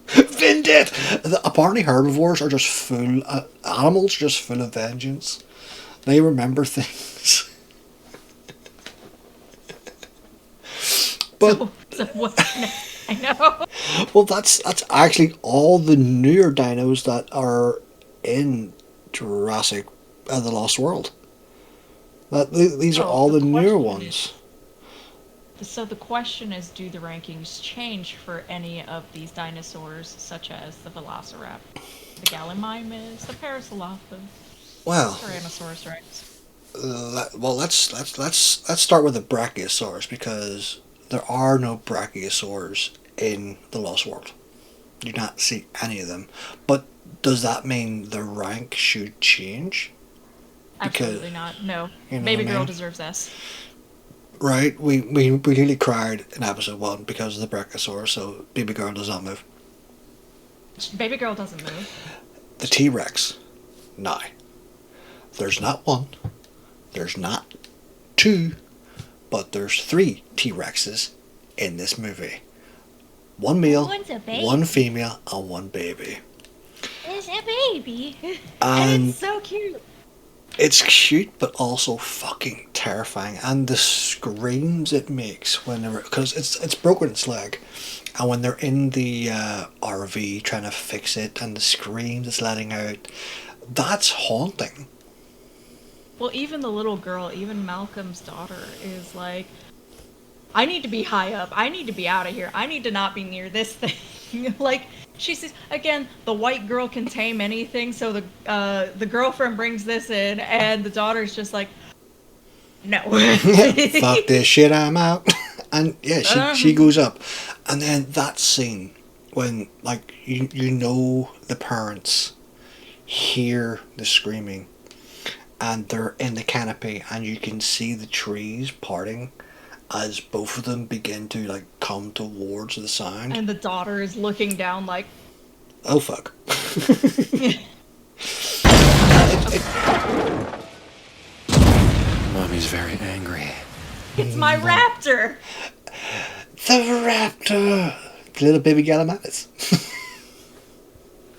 Vendetta! Apparently herbivores are just full, animals are just full of vengeance. They remember things. But so what? I know. Well, that's actually all the newer dinos that are in Jurassic and the Lost World. These are all the newer ones. So the question is, do the rankings change for any of these dinosaurs, such as the Velociraptor, the Gallimimus, the Parasaurolophus, well, Tyrannosaurus Rex? Let's start with the Brachiosaurus, because there are no Brachiosaurs in the Lost World. You do not see any of them. But does that mean the rank should change? Absolutely not. No. You know Baby what I girl mean? deserves this. Right? We really cried in episode 1 because of the Brachiosaurus, so Baby girl does not move. Baby girl doesn't move. The T-Rex. Now, there's not one, there's not two, but there's 3 T-Rexes in this movie. 1 male, One's a baby. 1 female, and 1 baby. It's a baby. And it's so cute. It's cute, but also fucking terrifying. And the screams it makes whenever, because it's broken its leg, and when they're in the RV trying to fix it, and the screams it's letting out, that's haunting. Well, even the little girl, even Malcolm's daughter, is like, I need to be high up. I need to be out of here. I need to not be near this thing. Like, she says, again, the white girl can tame anything, so the girlfriend brings this in, and the daughter's just like, no. Fuck this shit, I'm out. And yeah, she goes up. And then that scene, when, like, you know the parents hear the screaming, and they're in the canopy, and you can see the trees parting as both of them begin to, like, come towards the sound. And the daughter is looking down like, oh fuck. Mommy's very angry. it's my raptor! The raptor! little baby Gallimimus.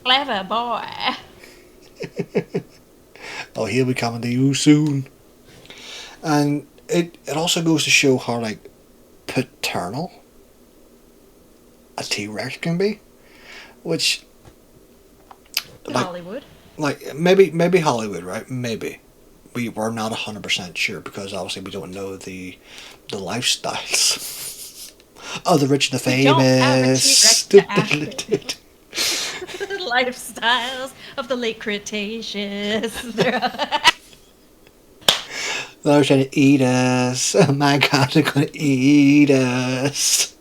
Clever boy. Oh, he'll be coming to you soon. And it also goes to show how, like, paternal a T-Rex can be. Which, like, Hollywood. like maybe Hollywood, right? Maybe. We're not 100% sure because obviously we don't know the lifestyles of the rich and the We don't have a famous. T-Rex to ask it. Lifestyles of the late Cretaceous. They're trying to eat us. Oh my God, they're going to eat us.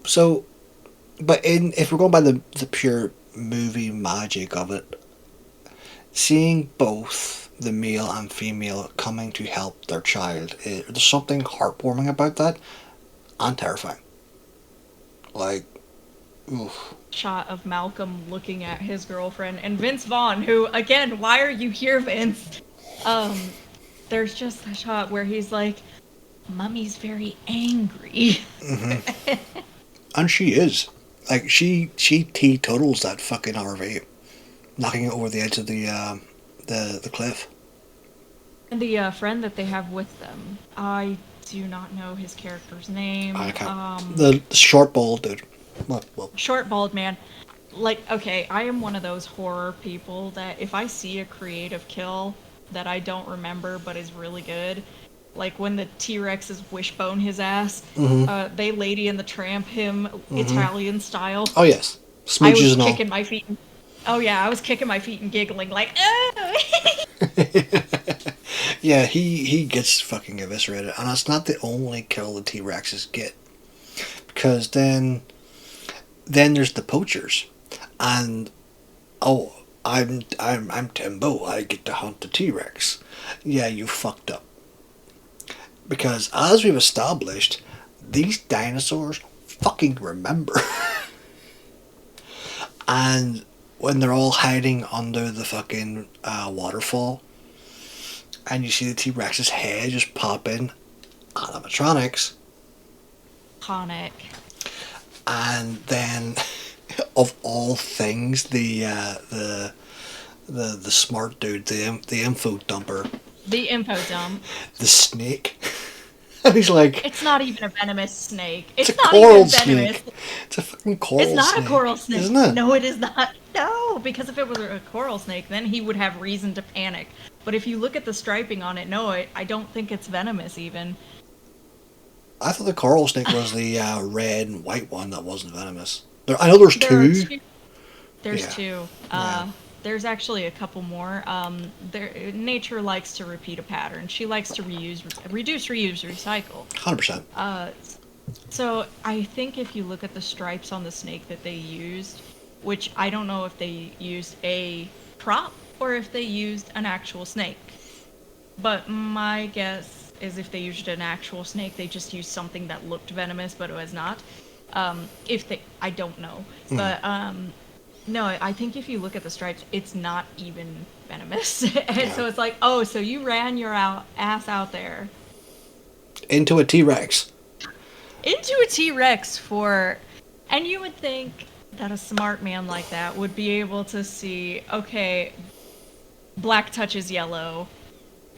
So, but if we're going by the pure movie magic of it, seeing both the male and female coming to help their child, there's something heartwarming about that and terrifying. Like, oof. Shot of Malcolm looking at his girlfriend and Vince Vaughn, who, again, why are you here, Vince? There's just a shot where he's like, Mummy's very angry. Mm-hmm. And she is. Like, she teetotals that fucking RV, knocking it over the edge of the cliff. And the friend that they have with them, I do not know his character's name. I can't. The short bald dude. Well. Short bald man. Like, okay, I am one of those horror people that if I see a creative kill that I don't remember but is really good, like when the T-Rexes wishbone his ass, they Lady and the Tramp him Italian style. Oh yes, smooches I was and all. kicking my feet. Oh yeah, I was kicking my feet and giggling like, oh! Yeah, he gets fucking eviscerated, and it's not the only kill the T-Rexes get, because then there's the poachers, and oh, I'm Timbo. I get to hunt the T-Rex. Yeah, you fucked up. Because as we've established, these dinosaurs fucking remember. And when they're all hiding under the fucking waterfall, and you see the T-Rex's head just pop in, animatronics. Iconic. And then, of all things, the smart dude, the info dumper. The info dump. The snake. And he's like... It's not even a venomous snake. It's a not coral even venomous. snake. It's a fucking coral snake. It's not a coral snake. Isn't it? No, it is not. No, because if it was a coral snake, then he would have reason to panic. But if you look at the striping on it, no, I don't think it's venomous even. I thought the coral snake was the red and white one that wasn't venomous. I know there's two. There's Yeah. two. Yeah. There's actually a couple more. Nature likes to repeat a pattern. She likes to reduce, reuse, recycle. 100%. So I think if you look at the stripes on the snake that they used, which I don't know if they used a prop or if they used an actual snake. But my guess is if they used an actual snake, they just used something that looked venomous, but it was not. I don't know. But, no, I think if you look at the stripes, it's not even venomous. And so it's like, oh, so you ran your ass out there. Into a T-Rex. Into a T-Rex and you would think that a smart man like that would be able to see, okay, black touches yellow,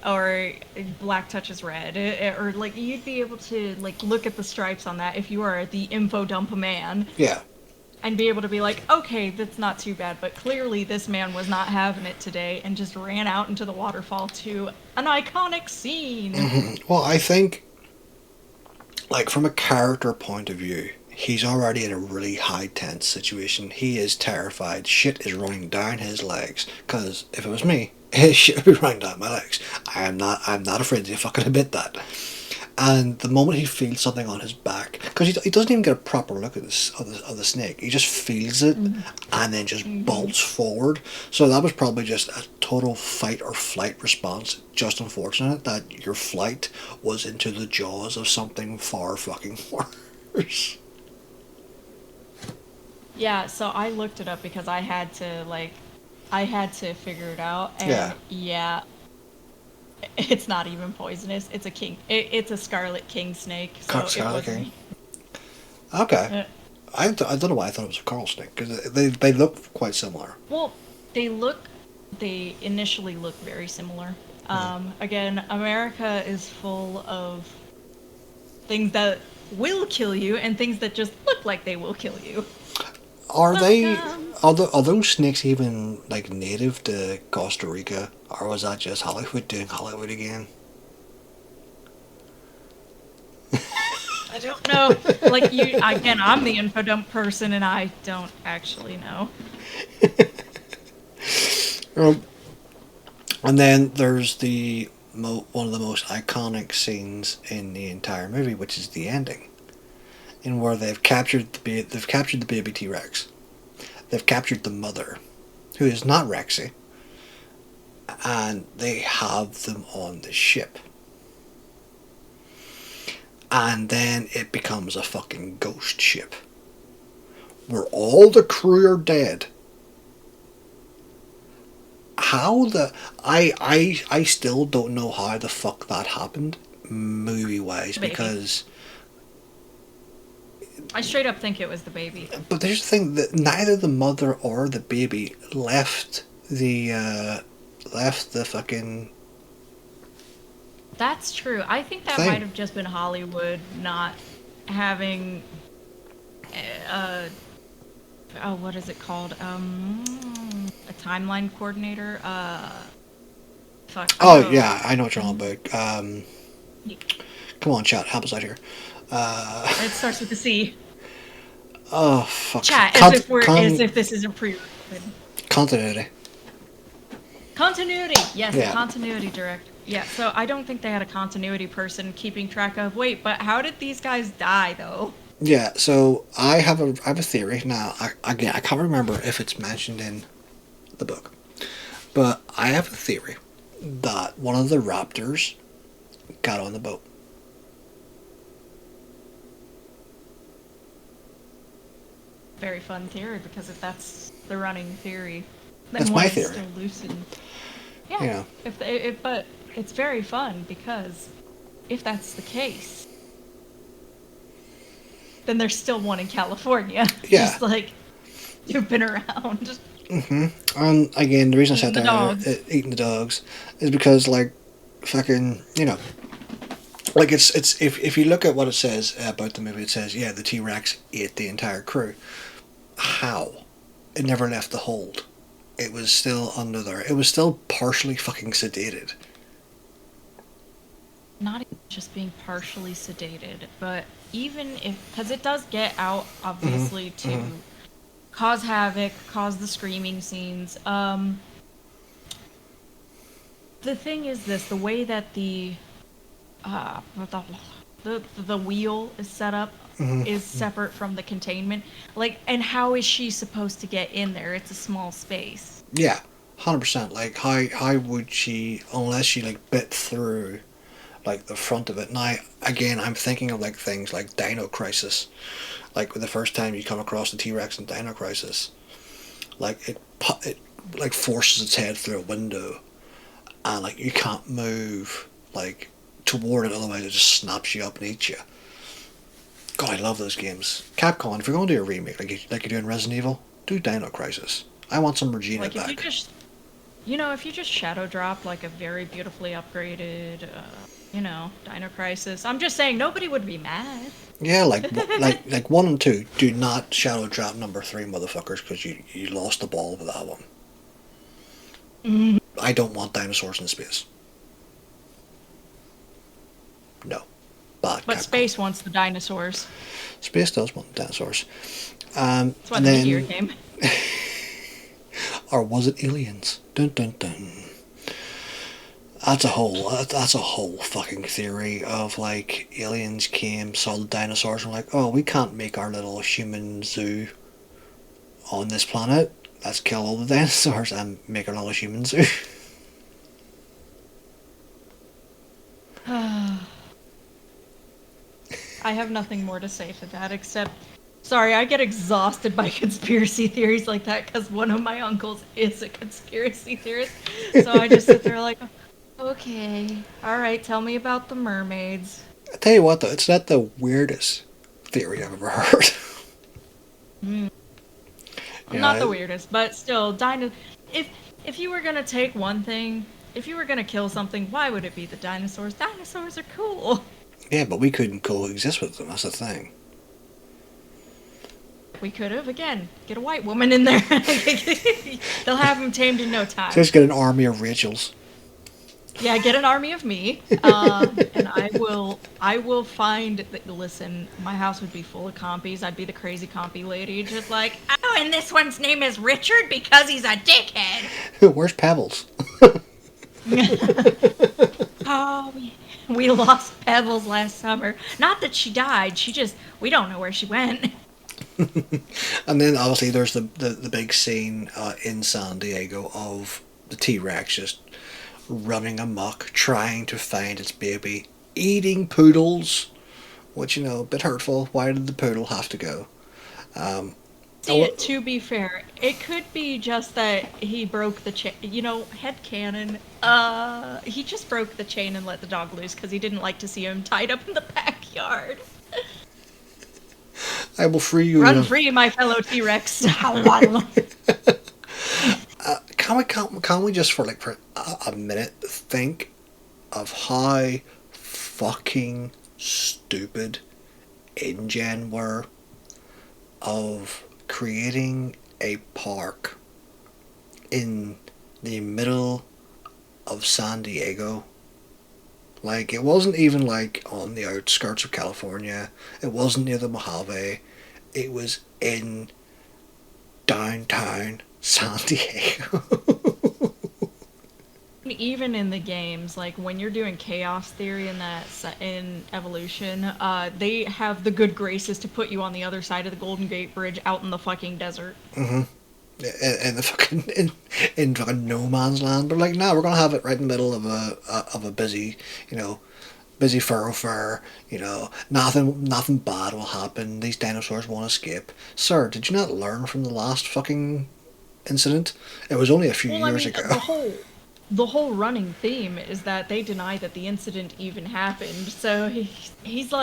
or black touches red, or like you'd be able to like look at the stripes on that if you are the info dump man. Yeah. And be able to be like, okay, that's not too bad, but clearly this man was not having it today and just ran out into the waterfall to an iconic scene. Mm-hmm. Well, I think, like, from a character point of view, he's already in a really high tense situation. He is terrified. Shit is running down his legs. Because if it was me, shit would be running down my legs. I'm not afraid to fucking admit that. And the moment he feels something on his back, because he doesn't even get a proper look at this of the snake, he just feels it and then just bolts forward. So that was probably just a total fight or flight response. Just unfortunate that your flight was into the jaws of something far fucking worse. Yeah, so I looked it up because I had to figure it out, and yeah, it's not even poisonous. It's a king. It's a scarlet king snake. So Scarlet king. Okay. I don't know why I thought it was a coral snake, because they look quite similar. Well, they initially look very similar. Again, America is full of things that will kill you and things that just look like they will kill you. Are Welcome. are those snakes even like native to Costa Rica, or was that just Hollywood doing Hollywood again? I don't know. Like you, again, I'm the info dump person, and I don't actually know. And then there's one of the most iconic scenes in the entire movie, which is the ending, in where they've captured the baby T-Rex, they've captured the mother, who is not Rexy, and they have them on the ship. And then it becomes a fucking ghost ship, where all the crew are dead. How I still don't know how the fuck that happened, movie wise, because I straight up think it was the baby. but there's the thing that neither the mother or the baby left the fucking That's true. I think that thing. might have just been Hollywood not having what is it called? A timeline coordinator. Fuck. Oh yeah, I know what you're on about. Come on, chat, help us out here. It starts with the C. Oh fuck. Chat, as if this isn't pre-recorded. Continuity. Continuity. Yes, Yeah. continuity director. Yeah, so I don't think they had a continuity person keeping track of. Wait, but how did these guys die though? Yeah, so I have a theory. Now, I can't remember if it's mentioned in the book, but I have a theory that one of the raptors got on the boat. Very fun theory, because if that's the running theory, then That's one my is theory. still loosened. Yeah, Yeah. but it's very fun, because if that's the case, then there's still one in California. Yeah. Just like you've been around. And again, the reason I said Eating the that dogs. eating the dogs is because, like, fucking, like it's if you look at what it says about the movie, it says, yeah, the T-Rex ate the entire crew. How? It never left the hold. It was still under there. It was still partially fucking sedated. Not even just being partially sedated, but even if, because it does get out, obviously, to cause havoc, cause the screaming scenes. The thing is this: the way that the wheel is set up is separate from the containment. Like, and how is she supposed to get in there? It's a small space. Yeah, 100%. Like, how would she, unless she, like, bit through, like, the front of it. Now, again, I'm thinking of, like, things like Dino Crisis. Like, the first time you come across the T-Rex in Dino Crisis, like, it like, forces its head through a window, and, like, you can't move, like, toward it, otherwise it just snaps you up and eats you. God, I love those games. Capcom, if you're going to do a remake, like you're doing Resident Evil, do Dino Crisis. I want some Regina Like, if back. you just shadow drop like a very beautifully upgraded, Dino Crisis. I'm just saying, nobody would be mad. Yeah, like 1 and 2. Do not shadow drop number 3, motherfuckers, because you lost the ball with that one. I don't want dinosaurs in space. No. Bad. But Capcom. space wants the dinosaurs. Space does want dinosaurs. That's why And the then, meteor came. or was it aliens? Dun dun dun. That's a whole fucking theory of, like, aliens came, saw the dinosaurs, and were like, oh, we can't make our little human zoo on this planet. Let's kill all the dinosaurs and make our little human zoo. I have nothing more to say to that except, sorry, I get exhausted by conspiracy theories like that because one of my uncles is a conspiracy theorist. So I just sit there like, okay, all right, tell me about the mermaids. I tell you what, though, it's not the weirdest theory I've ever heard. Not the weirdest, but still, if you were gonna take one thing, if you were gonna kill something, why would it be the dinosaurs? Dinosaurs are cool. Yeah, but we couldn't coexist with them. That's the thing. We could have, again, get a white woman in there. They'll have them tamed in no time. Just get an army of Rachels. Yeah, get an army of me, and I will find. Listen, my house would be full of compies. I'd be the crazy compy lady, just like, oh, and this one's name is Richard because he's a dickhead. Where's Pebbles? Oh, we lost Pebbles last summer. Not that she died. We don't know where she went. And then obviously there's the big scene in San Diego of the T-Rex just running amok, trying to find its baby, eating poodles, which, a bit hurtful. Why did the poodle have to go? To be fair, it could be just that he broke the chain. Headcanon. He just broke the chain and let the dog loose because he didn't like to see him tied up in the backyard. I will free you. Run free, my fellow T-Rex. Can we just for a minute think of how fucking stupid InGen were of creating a park in the middle of San Diego. It wasn't even on the outskirts of California. It wasn't near the Mojave. It was in downtown San Diego. Even in the games, when you're doing chaos theory in Evolution, they have the good graces to put you on the other side of the Golden Gate Bridge out in the fucking desert. Mm-hmm. In the fucking in fucking no man's land. But no, we're gonna have it right in the middle of a busy, busy thoroughfare. Nothing bad will happen. These dinosaurs won't escape. Sir, did you not learn from the last fucking incident? It was only a few years ago. The whole running theme is that they deny that the incident even happened. So he's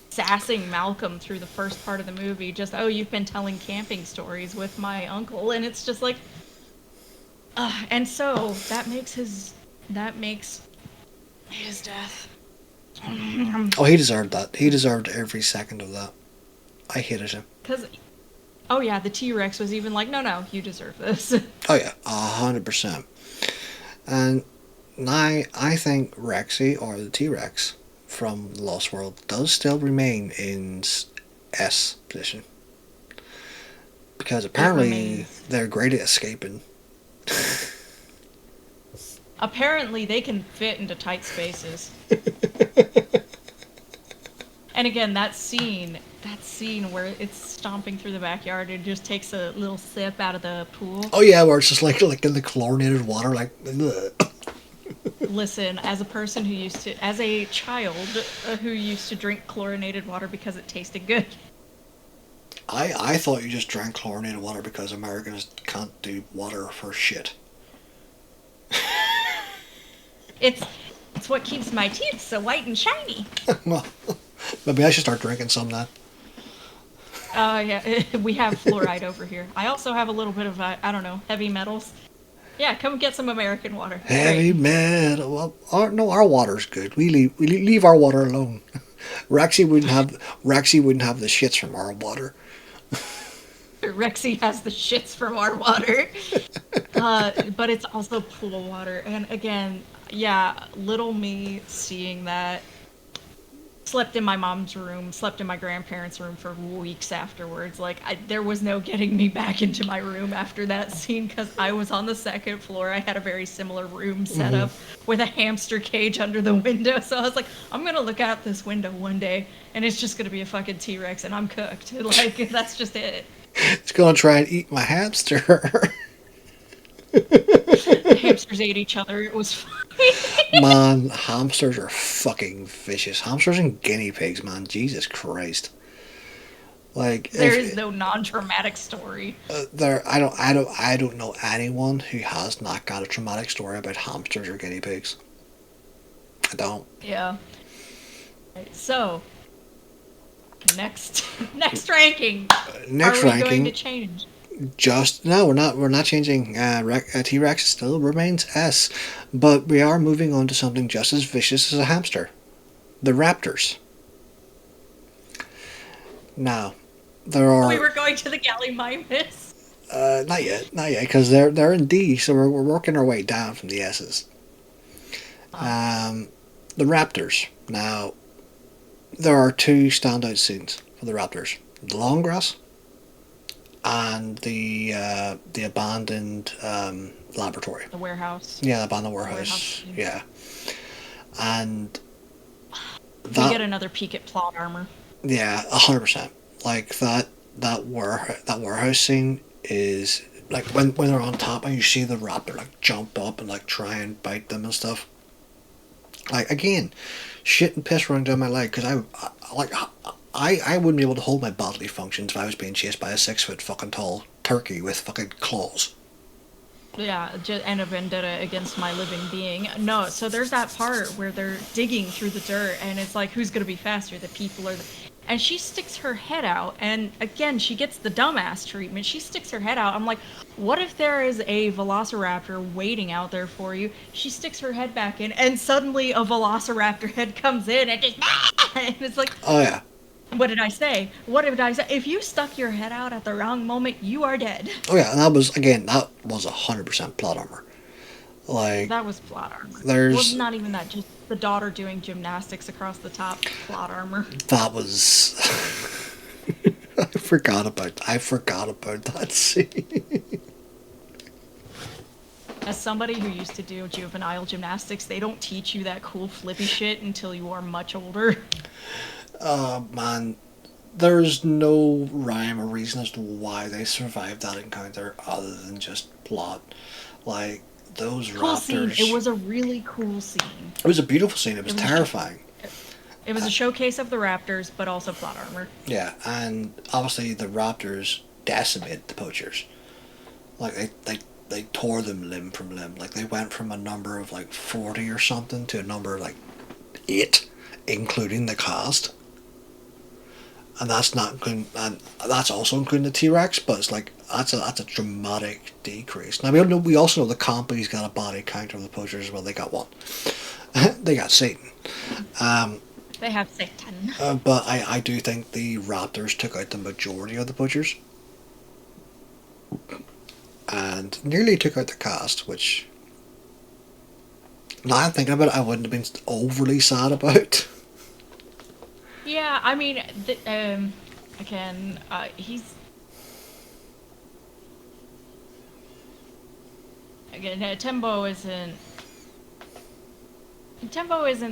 sassing Malcolm through the first part of the movie. Just, oh, you've been telling camping stories with my uncle, and it's just and so that makes his death. Oh, he deserved that. He deserved every second of that. I hated him. Oh yeah, the T-Rex was even no, you deserve this. Oh yeah, 100%. And now I think Rexy, or the T-Rex from The Lost World, does still remain in S position. Because apparently they're great at escaping. Apparently they can fit into tight spaces. And again, that scene where it's stomping through the backyard, it just takes a little sip out of the pool. Oh yeah, where it's just in the chlorinated water, ugh. Listen, as a child who used to drink chlorinated water because it tasted good. I thought you just drank chlorinated water because Americans can't do water for shit. It's what keeps my teeth so white and shiny. Well, maybe I should start drinking some then. Yeah, we have fluoride over here. I also have a little bit of, heavy metals. Yeah, come get some American water. Heavy metal. Well, our water's good. We leave our water alone. Rexy wouldn't have the shits from our water. Rexy has the shits from our water. But it's also pool water. And again, yeah, little me seeing that. Slept in my mom's room, slept in my grandparents' room for weeks afterwards. There was no getting me back into my room after that scene because I was on the second floor. I had a very similar room set up with a hamster cage under the window. So I was like, I'm going to look out this window one day and it's just going to be a fucking T-Rex and I'm cooked. That's just it. It's going to try and eat my hamster. Hamsters ate each other. It was fine. Man, hamsters are fucking vicious. Hamsters and guinea pigs, man. Jesus Christ. There is no non-traumatic story. I don't know anyone who has not got a traumatic story about hamsters or guinea pigs. I don't. Yeah. So, Next ranking. Next Are we ranking. going to change? No, we're not. We're not changing. T-Rex still remains S, but we are moving on to something just as vicious as a hamster: the raptors. Now, there are. We were going to the Gallimimus. Not yet, because they're in D, so we're working our way down from the S's. The raptors. Now, there are two standout scenes for the raptors: the long grass and the abandoned laboratory. The warehouse. Yeah, the abandoned warehouse. Yeah, and We get another peek at plot armor. Yeah, 100%. Like that warehouse scene is like when they're on top and you see the raptor like jump up and like try and bite them and stuff. Like again, shit and piss running down my leg because I wouldn't be able to hold my bodily functions if I was being chased by a 6 foot fucking tall turkey with fucking claws. Yeah, and a vendetta against my living being. No, so there's that part where they're digging through the dirt, and it's like, who's gonna be faster, the people or the... And she sticks her head out, and again, she gets the dumbass treatment. She sticks her head out. I'm like, what if there is a velociraptor waiting out there for you? She sticks her head back in, and suddenly a velociraptor head comes in, and just... And it's like... Oh yeah. What did I say? What did I say? If you stuck your head out at the wrong moment, you are dead. Oh yeah, and that was 100% plot armor. Like That was plot armor. There's Well, not even that. Just the daughter doing gymnastics across the top. Plot armor. that was I forgot about that scene. As somebody who used to do juvenile gymnastics, they don't teach you that cool flippy shit until you are much older. Man, there's no rhyme or reason as to why they survived that encounter other than just plot. Like those Cool scene. raptors. It was a really cool scene. It was a beautiful scene. It was terrifying. It was a showcase of the raptors, but also plot armor. Yeah, and obviously the raptors decimated the poachers. Like they tore them limb from limb. Like they went from a number of like 40 or something to a number of like 8, including the cast. And that's not including, and that's also including the T-Rex, but it's like that's a dramatic decrease. Now we also know the company's got a body count of the poachers as well. They got one. They got Satan. They have Satan. But I do think the raptors took out the majority of the poachers. And nearly took out the cast, which now I'm thinking about it, I wouldn't have been overly sad about. Yeah, I mean, again, he's... Again, Timbo isn't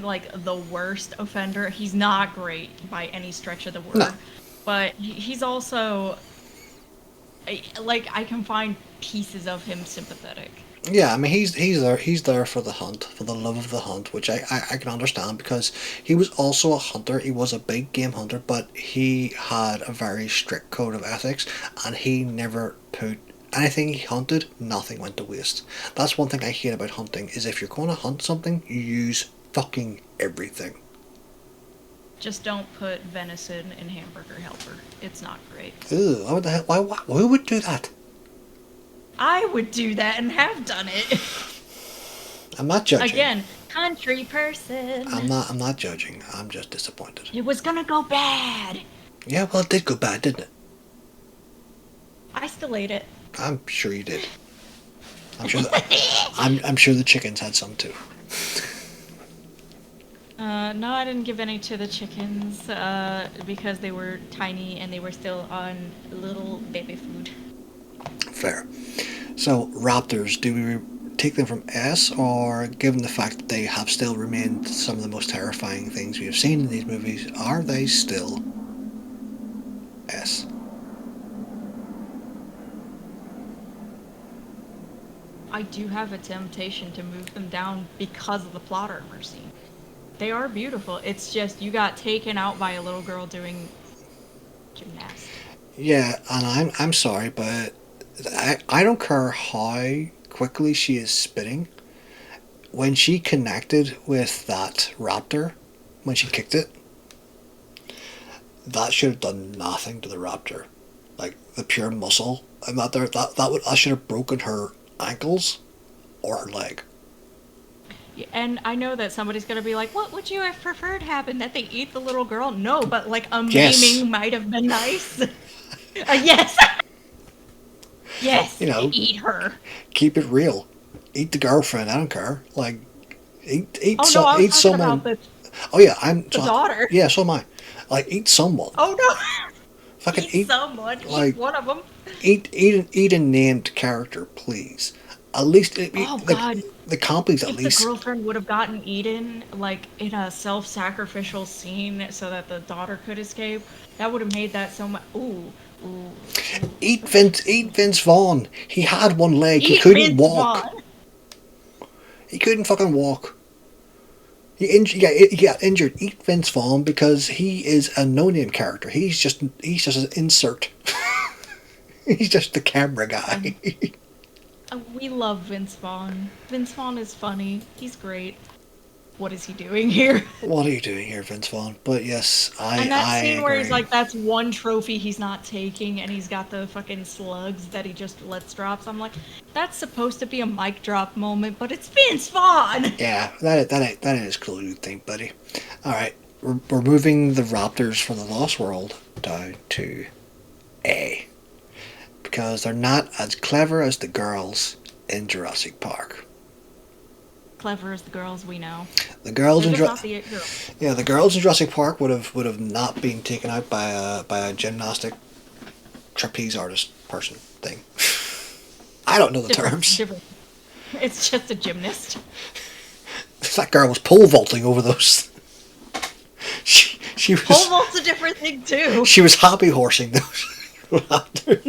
like the worst offender. He's not great by any stretch of the word. No. But he's also... Like, I can find pieces of him sympathetic. Yeah, I mean he's there for the hunt, for the love of the hunt, which I can understand because he was also a hunter. He was a big game hunter, but he had a very strict code of ethics, and he never put anything he hunted. Nothing went to waste. That's one thing I hate about hunting is if you're going to hunt something, you use fucking everything. Just don't put venison in Hamburger Helper. It's not great. Ew, what the hell? Why? Who would do that? I would do that and have done it. I'm not judging. Again, country person. I'm not judging. I'm just disappointed. It was gonna go bad. Yeah, well, it did go bad, didn't it? I still ate it. I'm sure you did. I'm sure. I'm sure the chickens had some too. No, I didn't give any to the chickens because they were tiny and they were still on little baby food. Fair. So, raptors, do we take them from S, or given the fact that they have still remained some of the most terrifying things we have seen in these movies, are they still S? I do have a temptation to move them down because of the plot armor scene. They are beautiful. It's just you got taken out by a little girl doing gymnastics. Yeah, and I'm sorry, but I don't care how quickly she is spitting. When she connected with that raptor, when she kicked it, that should have done nothing to the raptor. Like, the pure muscle, and that should have broken her ankles or her leg. And I know that somebody's gonna be like, "What would you have preferred happen? That they eat the little girl?" No, but like a Yes. maiming might have been nice. Yes. Yes. You know, eat her. Keep it real. Eat the girlfriend. I don't care. Like, eat Oh no, I was talking someone. about the Oh yeah, I'm the daughter. Yeah, so am I. Like, eat someone. Oh no. Fucking Eat someone. like, Eat one of them. Eat a named character, please. At least God. the compies at If least. the girlfriend would have gotten eaten, like, in a self-sacrificial scene so that the daughter could escape, that would have made that so much... Ooh. Eat Vince Vaughn. He had one leg. He Eat couldn't Vince walk. Vaughn. He couldn't fucking walk. He got injured. Eat Vince Vaughn because he is a no-name character. He's just an insert. He's just the camera guy. We love Vince Vaughn. Vince Vaughn is funny. He's great. What is he doing here? What are you doing here, Vince Vaughn? But yes, And that scene agree. where he's like, that's one trophy he's not taking, and he's got the fucking slugs that he just lets drop. So I'm like, that's supposed to be a mic drop moment, but it's Vince Vaughn! Yeah, that is cool, you think, buddy. Alright, we're moving the raptors from the Lost World down to A. Because they're not as clever as the girls in Jurassic Park. Clever as the girls we know. The girls in not the girls. the girls in Jurassic Park would have not been taken out by a gymnastic trapeze artist person thing. I don't know the terms. It's just a gymnast. That girl was pole vaulting over those. She was Pole vault's a different thing too. She was happy horsing those raptors.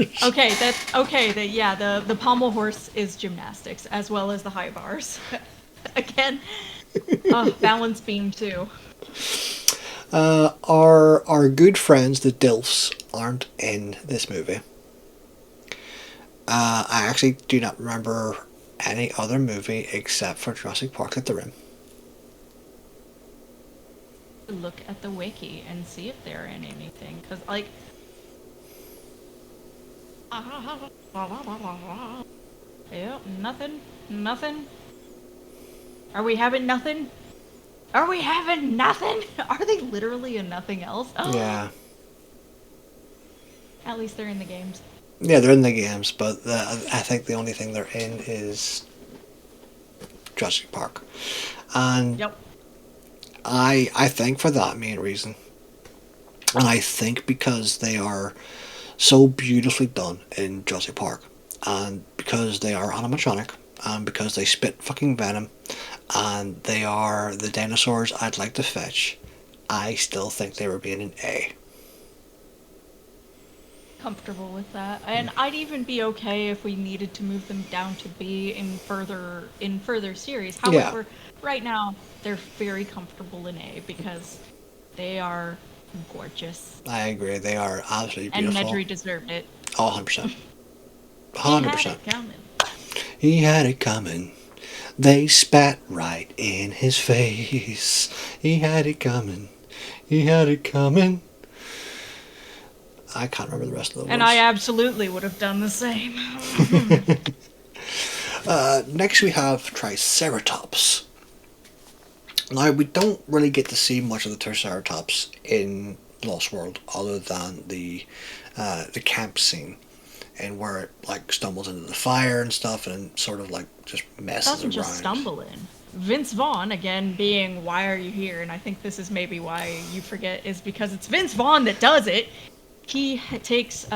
The pommel horse is gymnastics as well as the high bars. Again, balance beam too. Our good friends, the Dilfs, aren't in this movie. I actually do not remember any other movie except for Jurassic Park that they're in. Look at the wiki and see if they're in anything, because like. Yeah, nothing. Are we having nothing? Are we having nothing? Are they literally in nothing else? Oh. Yeah. At least they're in the games. Yeah, they're in the games, but I think the only thing they're in is Jurassic Park. And yep. I think for that main reason. And I think because they are so beautifully done in Jurassic Park, and because they are animatronic, and because they spit fucking venom, and they are the dinosaurs I'd like to fetch, I still think they were being an A. Comfortable with that, and I'd even be okay if we needed to move them down to B in further series. However, right now they're very comfortable in A because they are gorgeous. I agree, they are absolutely beautiful. And Nedry deserved it. Oh, 100%. 100%. He had it coming. He had it coming. They spat right in his face. He had it coming. He had it coming. I can't remember the rest of the words. And I absolutely would have done the same. Next we have Triceratops. Now, we don't really get to see much of the Triceratops in Lost World other than the camp scene, and where it like stumbles into the fire and stuff and sort of like just messes around. Doesn't just stumble in. Vince Vaughn, again, being why are you here, and I think this is maybe why you forget, is because it's Vince Vaughn that does it. He takes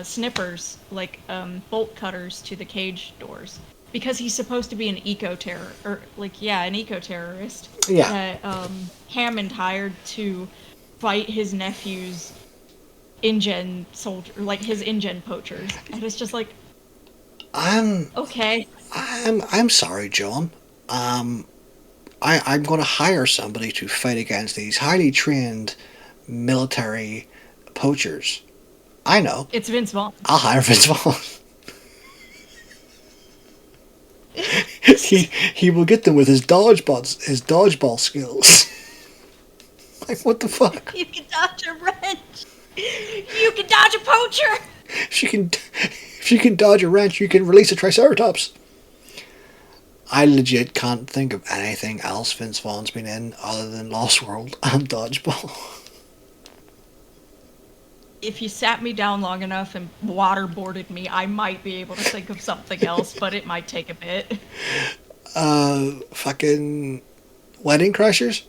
snippers, like bolt cutters, to the cage doors because he's supposed to be an an eco-terrorist. Yeah. That Hammond hired to fight his nephew's InGen soldier, like his InGen poachers, and it's just like, okay. I'm sorry, John. I'm going to hire somebody to fight against these highly trained military poachers. I know. It's Vince Vaughn. I'll hire Vince Vaughn. he will get them with his dodgeball skills. Like, what the fuck? You can dodge a wrench. You can dodge a poacher! If she can dodge a wrench, you can release a Triceratops. I legit can't think of anything else Vince Vaughn's been in other than Lost World and Dodgeball. If you sat me down long enough and waterboarded me, I might be able to think of something else, but it might take a bit. Fucking Wedding Crashers?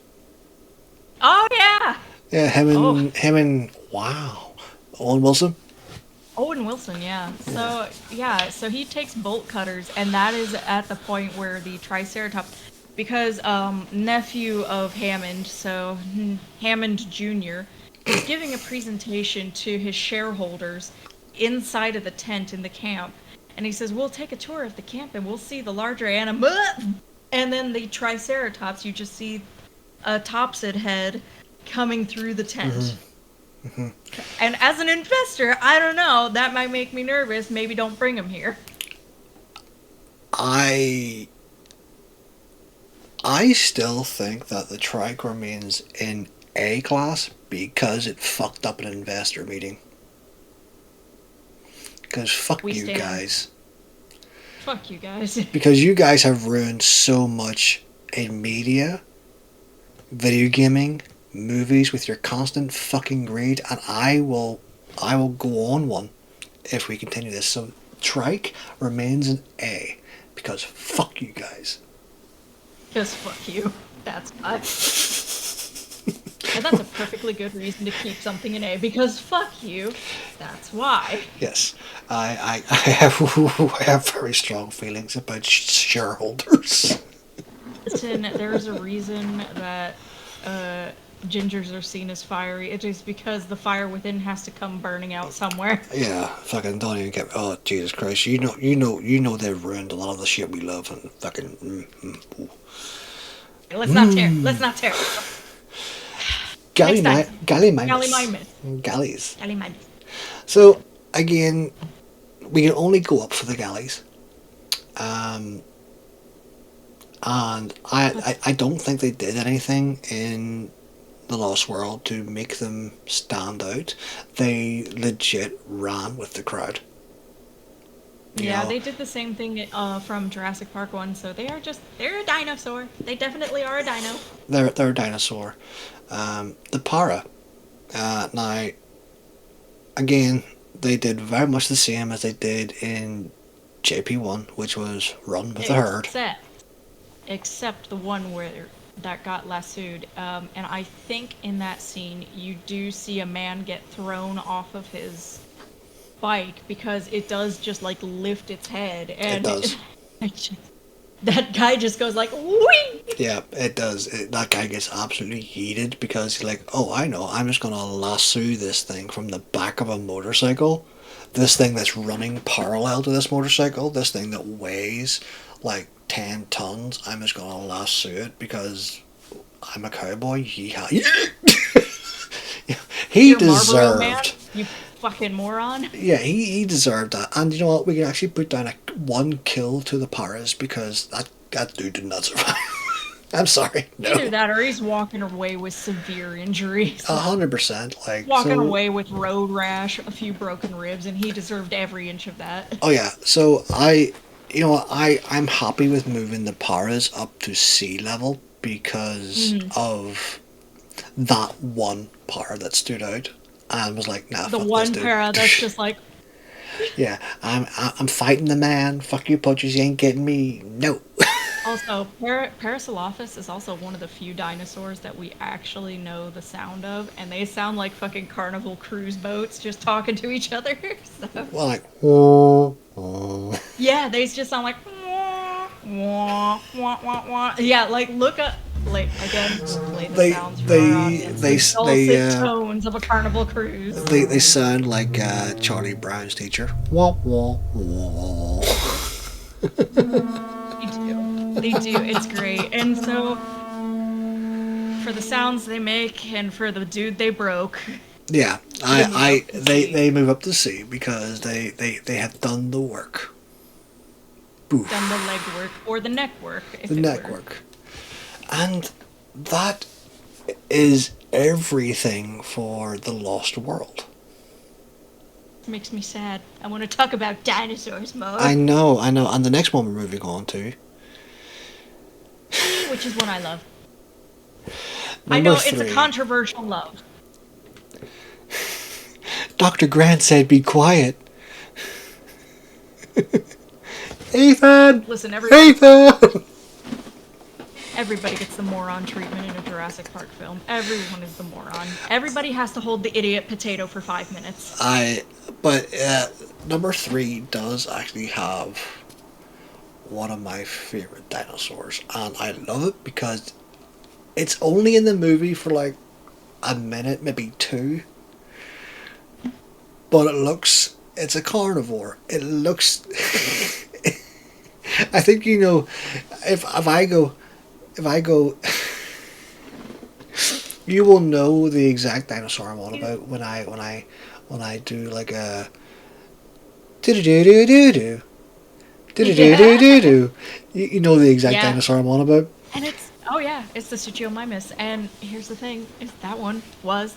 Oh, yeah! Yeah, him and wow. Owen Wilson? Owen Wilson, yeah. So he takes bolt cutters, and that is at the point where the Triceratops, because nephew of Hammond, so Hammond Jr., is giving a presentation to his shareholders inside of the tent in the camp, and he says, "We'll take a tour of the camp and we'll see the larger animal." And then the Triceratops, you just see a Topsid head coming through the tent. Mm-hmm. And as an investor, I don't know, that might make me nervous. Maybe don't bring him here. I still think that the trike remains in A class because it fucked up an investor meeting. Because fuck you guys. Fuck you guys. Because you guys have ruined so much in media, video gaming, movies with your constant fucking greed, and I will go on one if we continue this. So trike remains an A because fuck you guys. Because fuck you. That's why. And that's a perfectly good reason to keep something in A, because fuck you. That's why. Yes, I have very strong feelings about shareholders. Listen, there's a reason that gingers are seen as fiery. It is because the fire within has to come burning out somewhere. Yeah, fucking don't even get. Oh Jesus Christ! You know they've ruined a lot of the shit we love and fucking. Let's not tear. Galleys. So again, we can only go up for the galleys. And I don't think they did anything in the Lost World to make them stand out. They legit ran with the crowd. Yeah, they did the same thing from Jurassic Park 1, so they're a dinosaur. They definitely are a dino. They're a dinosaur. The para. Now, again, they did very much the same as they did in JP1, which was run with the herd. Except the one where that got lassoed. And I think in that scene, you do see a man get thrown off of his bike because it does just like lift its head. And it does. That guy just goes like, whee! Yeah, it does. That guy gets absolutely heated because he's like, oh, I know, I'm just going to lasso this thing from the back of a motorcycle. This thing that's running parallel to this motorcycle, this thing that weighs like 10 tons, I'm just going to lasso it because I'm a cowboy. He deserved... Man, you fucking moron. Yeah, he deserved that. And you know what? We can actually put down one kill to the paras because that dude did not survive. I'm sorry. No. Either that or he's walking away with severe injuries. 100%. Like walking away with road rash, a few broken ribs, and he deserved every inch of that. Oh yeah. So I'm happy with moving the paras up to sea level because of that one para that stood out and was like, nah. The one para that's just like. Yeah, I'm fighting the man. Fuck you, poachers. You ain't getting me. No. Also, Parasaurolophus is also one of the few dinosaurs that we actually know the sound of, and they sound like fucking Carnival cruise boats just talking to each other. So. Well, like, yeah, they just sound like, wah, wah, wah, wah. Yeah, like look up, like again, play the sounds for our audience. They tones of a Carnival cruise. They sound like Charlie Brown's teacher. Wah wah wah. They do. It's great. And so, for the sounds they make and for the dude they broke. Yeah, they move up to sea because they have done the work. Boof. Done the leg work or the neck work. The neck work. And that is everything for the Lost World. Makes me sad. I want to talk about dinosaurs more. I know. And the next one we're moving on to. Which is one I love. Number I know 3. it's a controversial love. Dr. Grant said, "Be quiet." Ethan! Listen, Ethan! everybody gets the moron treatment in a Jurassic Park film. Everyone is the moron. Everybody has to hold the idiot potato for 5 minutes. But number 3 does actually have one of my favorite dinosaurs, and I love it because it's only in the movie for like a minute, maybe 2, but it's a carnivore. It looks I think, you know, if I go you will know the exact dinosaur I'm on about when I do like a do-do-do-do-do-do. Do-do-do-do-do-do. You know the exact dinosaur I'm on about. And it's the Suchomimus. And here's the thing, is that one was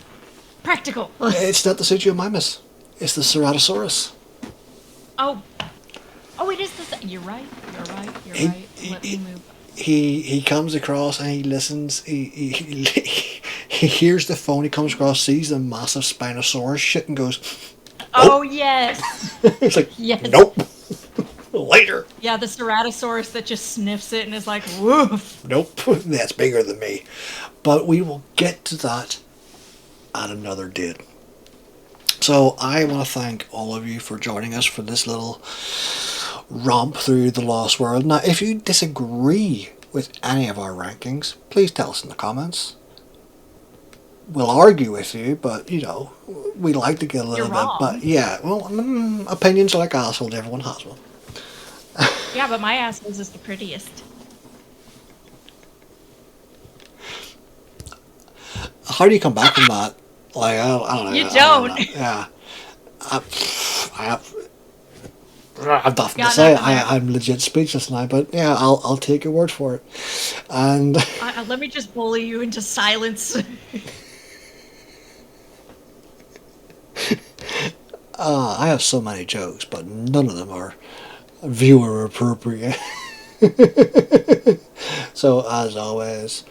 practical. It's not the Suchomimus. It's the Ceratosaurus. Oh, it is the... You're right. Let me move. He comes across and he listens. He hears the phone. He comes across, sees the massive Spinosaurus shit, and goes, "Oh yes." It's like, yes. Nope. Later. Yeah, the Ceratosaurus that just sniffs it and is like, woof. Nope. That's bigger than me. But we will get to that at another date. So I want to thank all of you for joining us for this little romp through the Lost World. Now, if you disagree with any of our rankings, please tell us in the comments. We'll argue with you, but, you know, we like to get a little bit. But, yeah, well, opinions are like assholes. Everyone has one. Yeah, but my assholes is the prettiest. How do you come back from that? Like, I don't know. You don't. Yeah. I've nothing to say. I'm legit speechless now, but yeah, I'll take your word for it. And let me just bully you into silence. I have so many jokes, but none of them are viewer appropriate. So as always,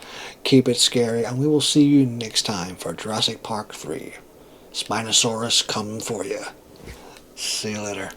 keep it scary, and we will see you next time for Jurassic Park 3. Spinosaurus coming for you. See you later.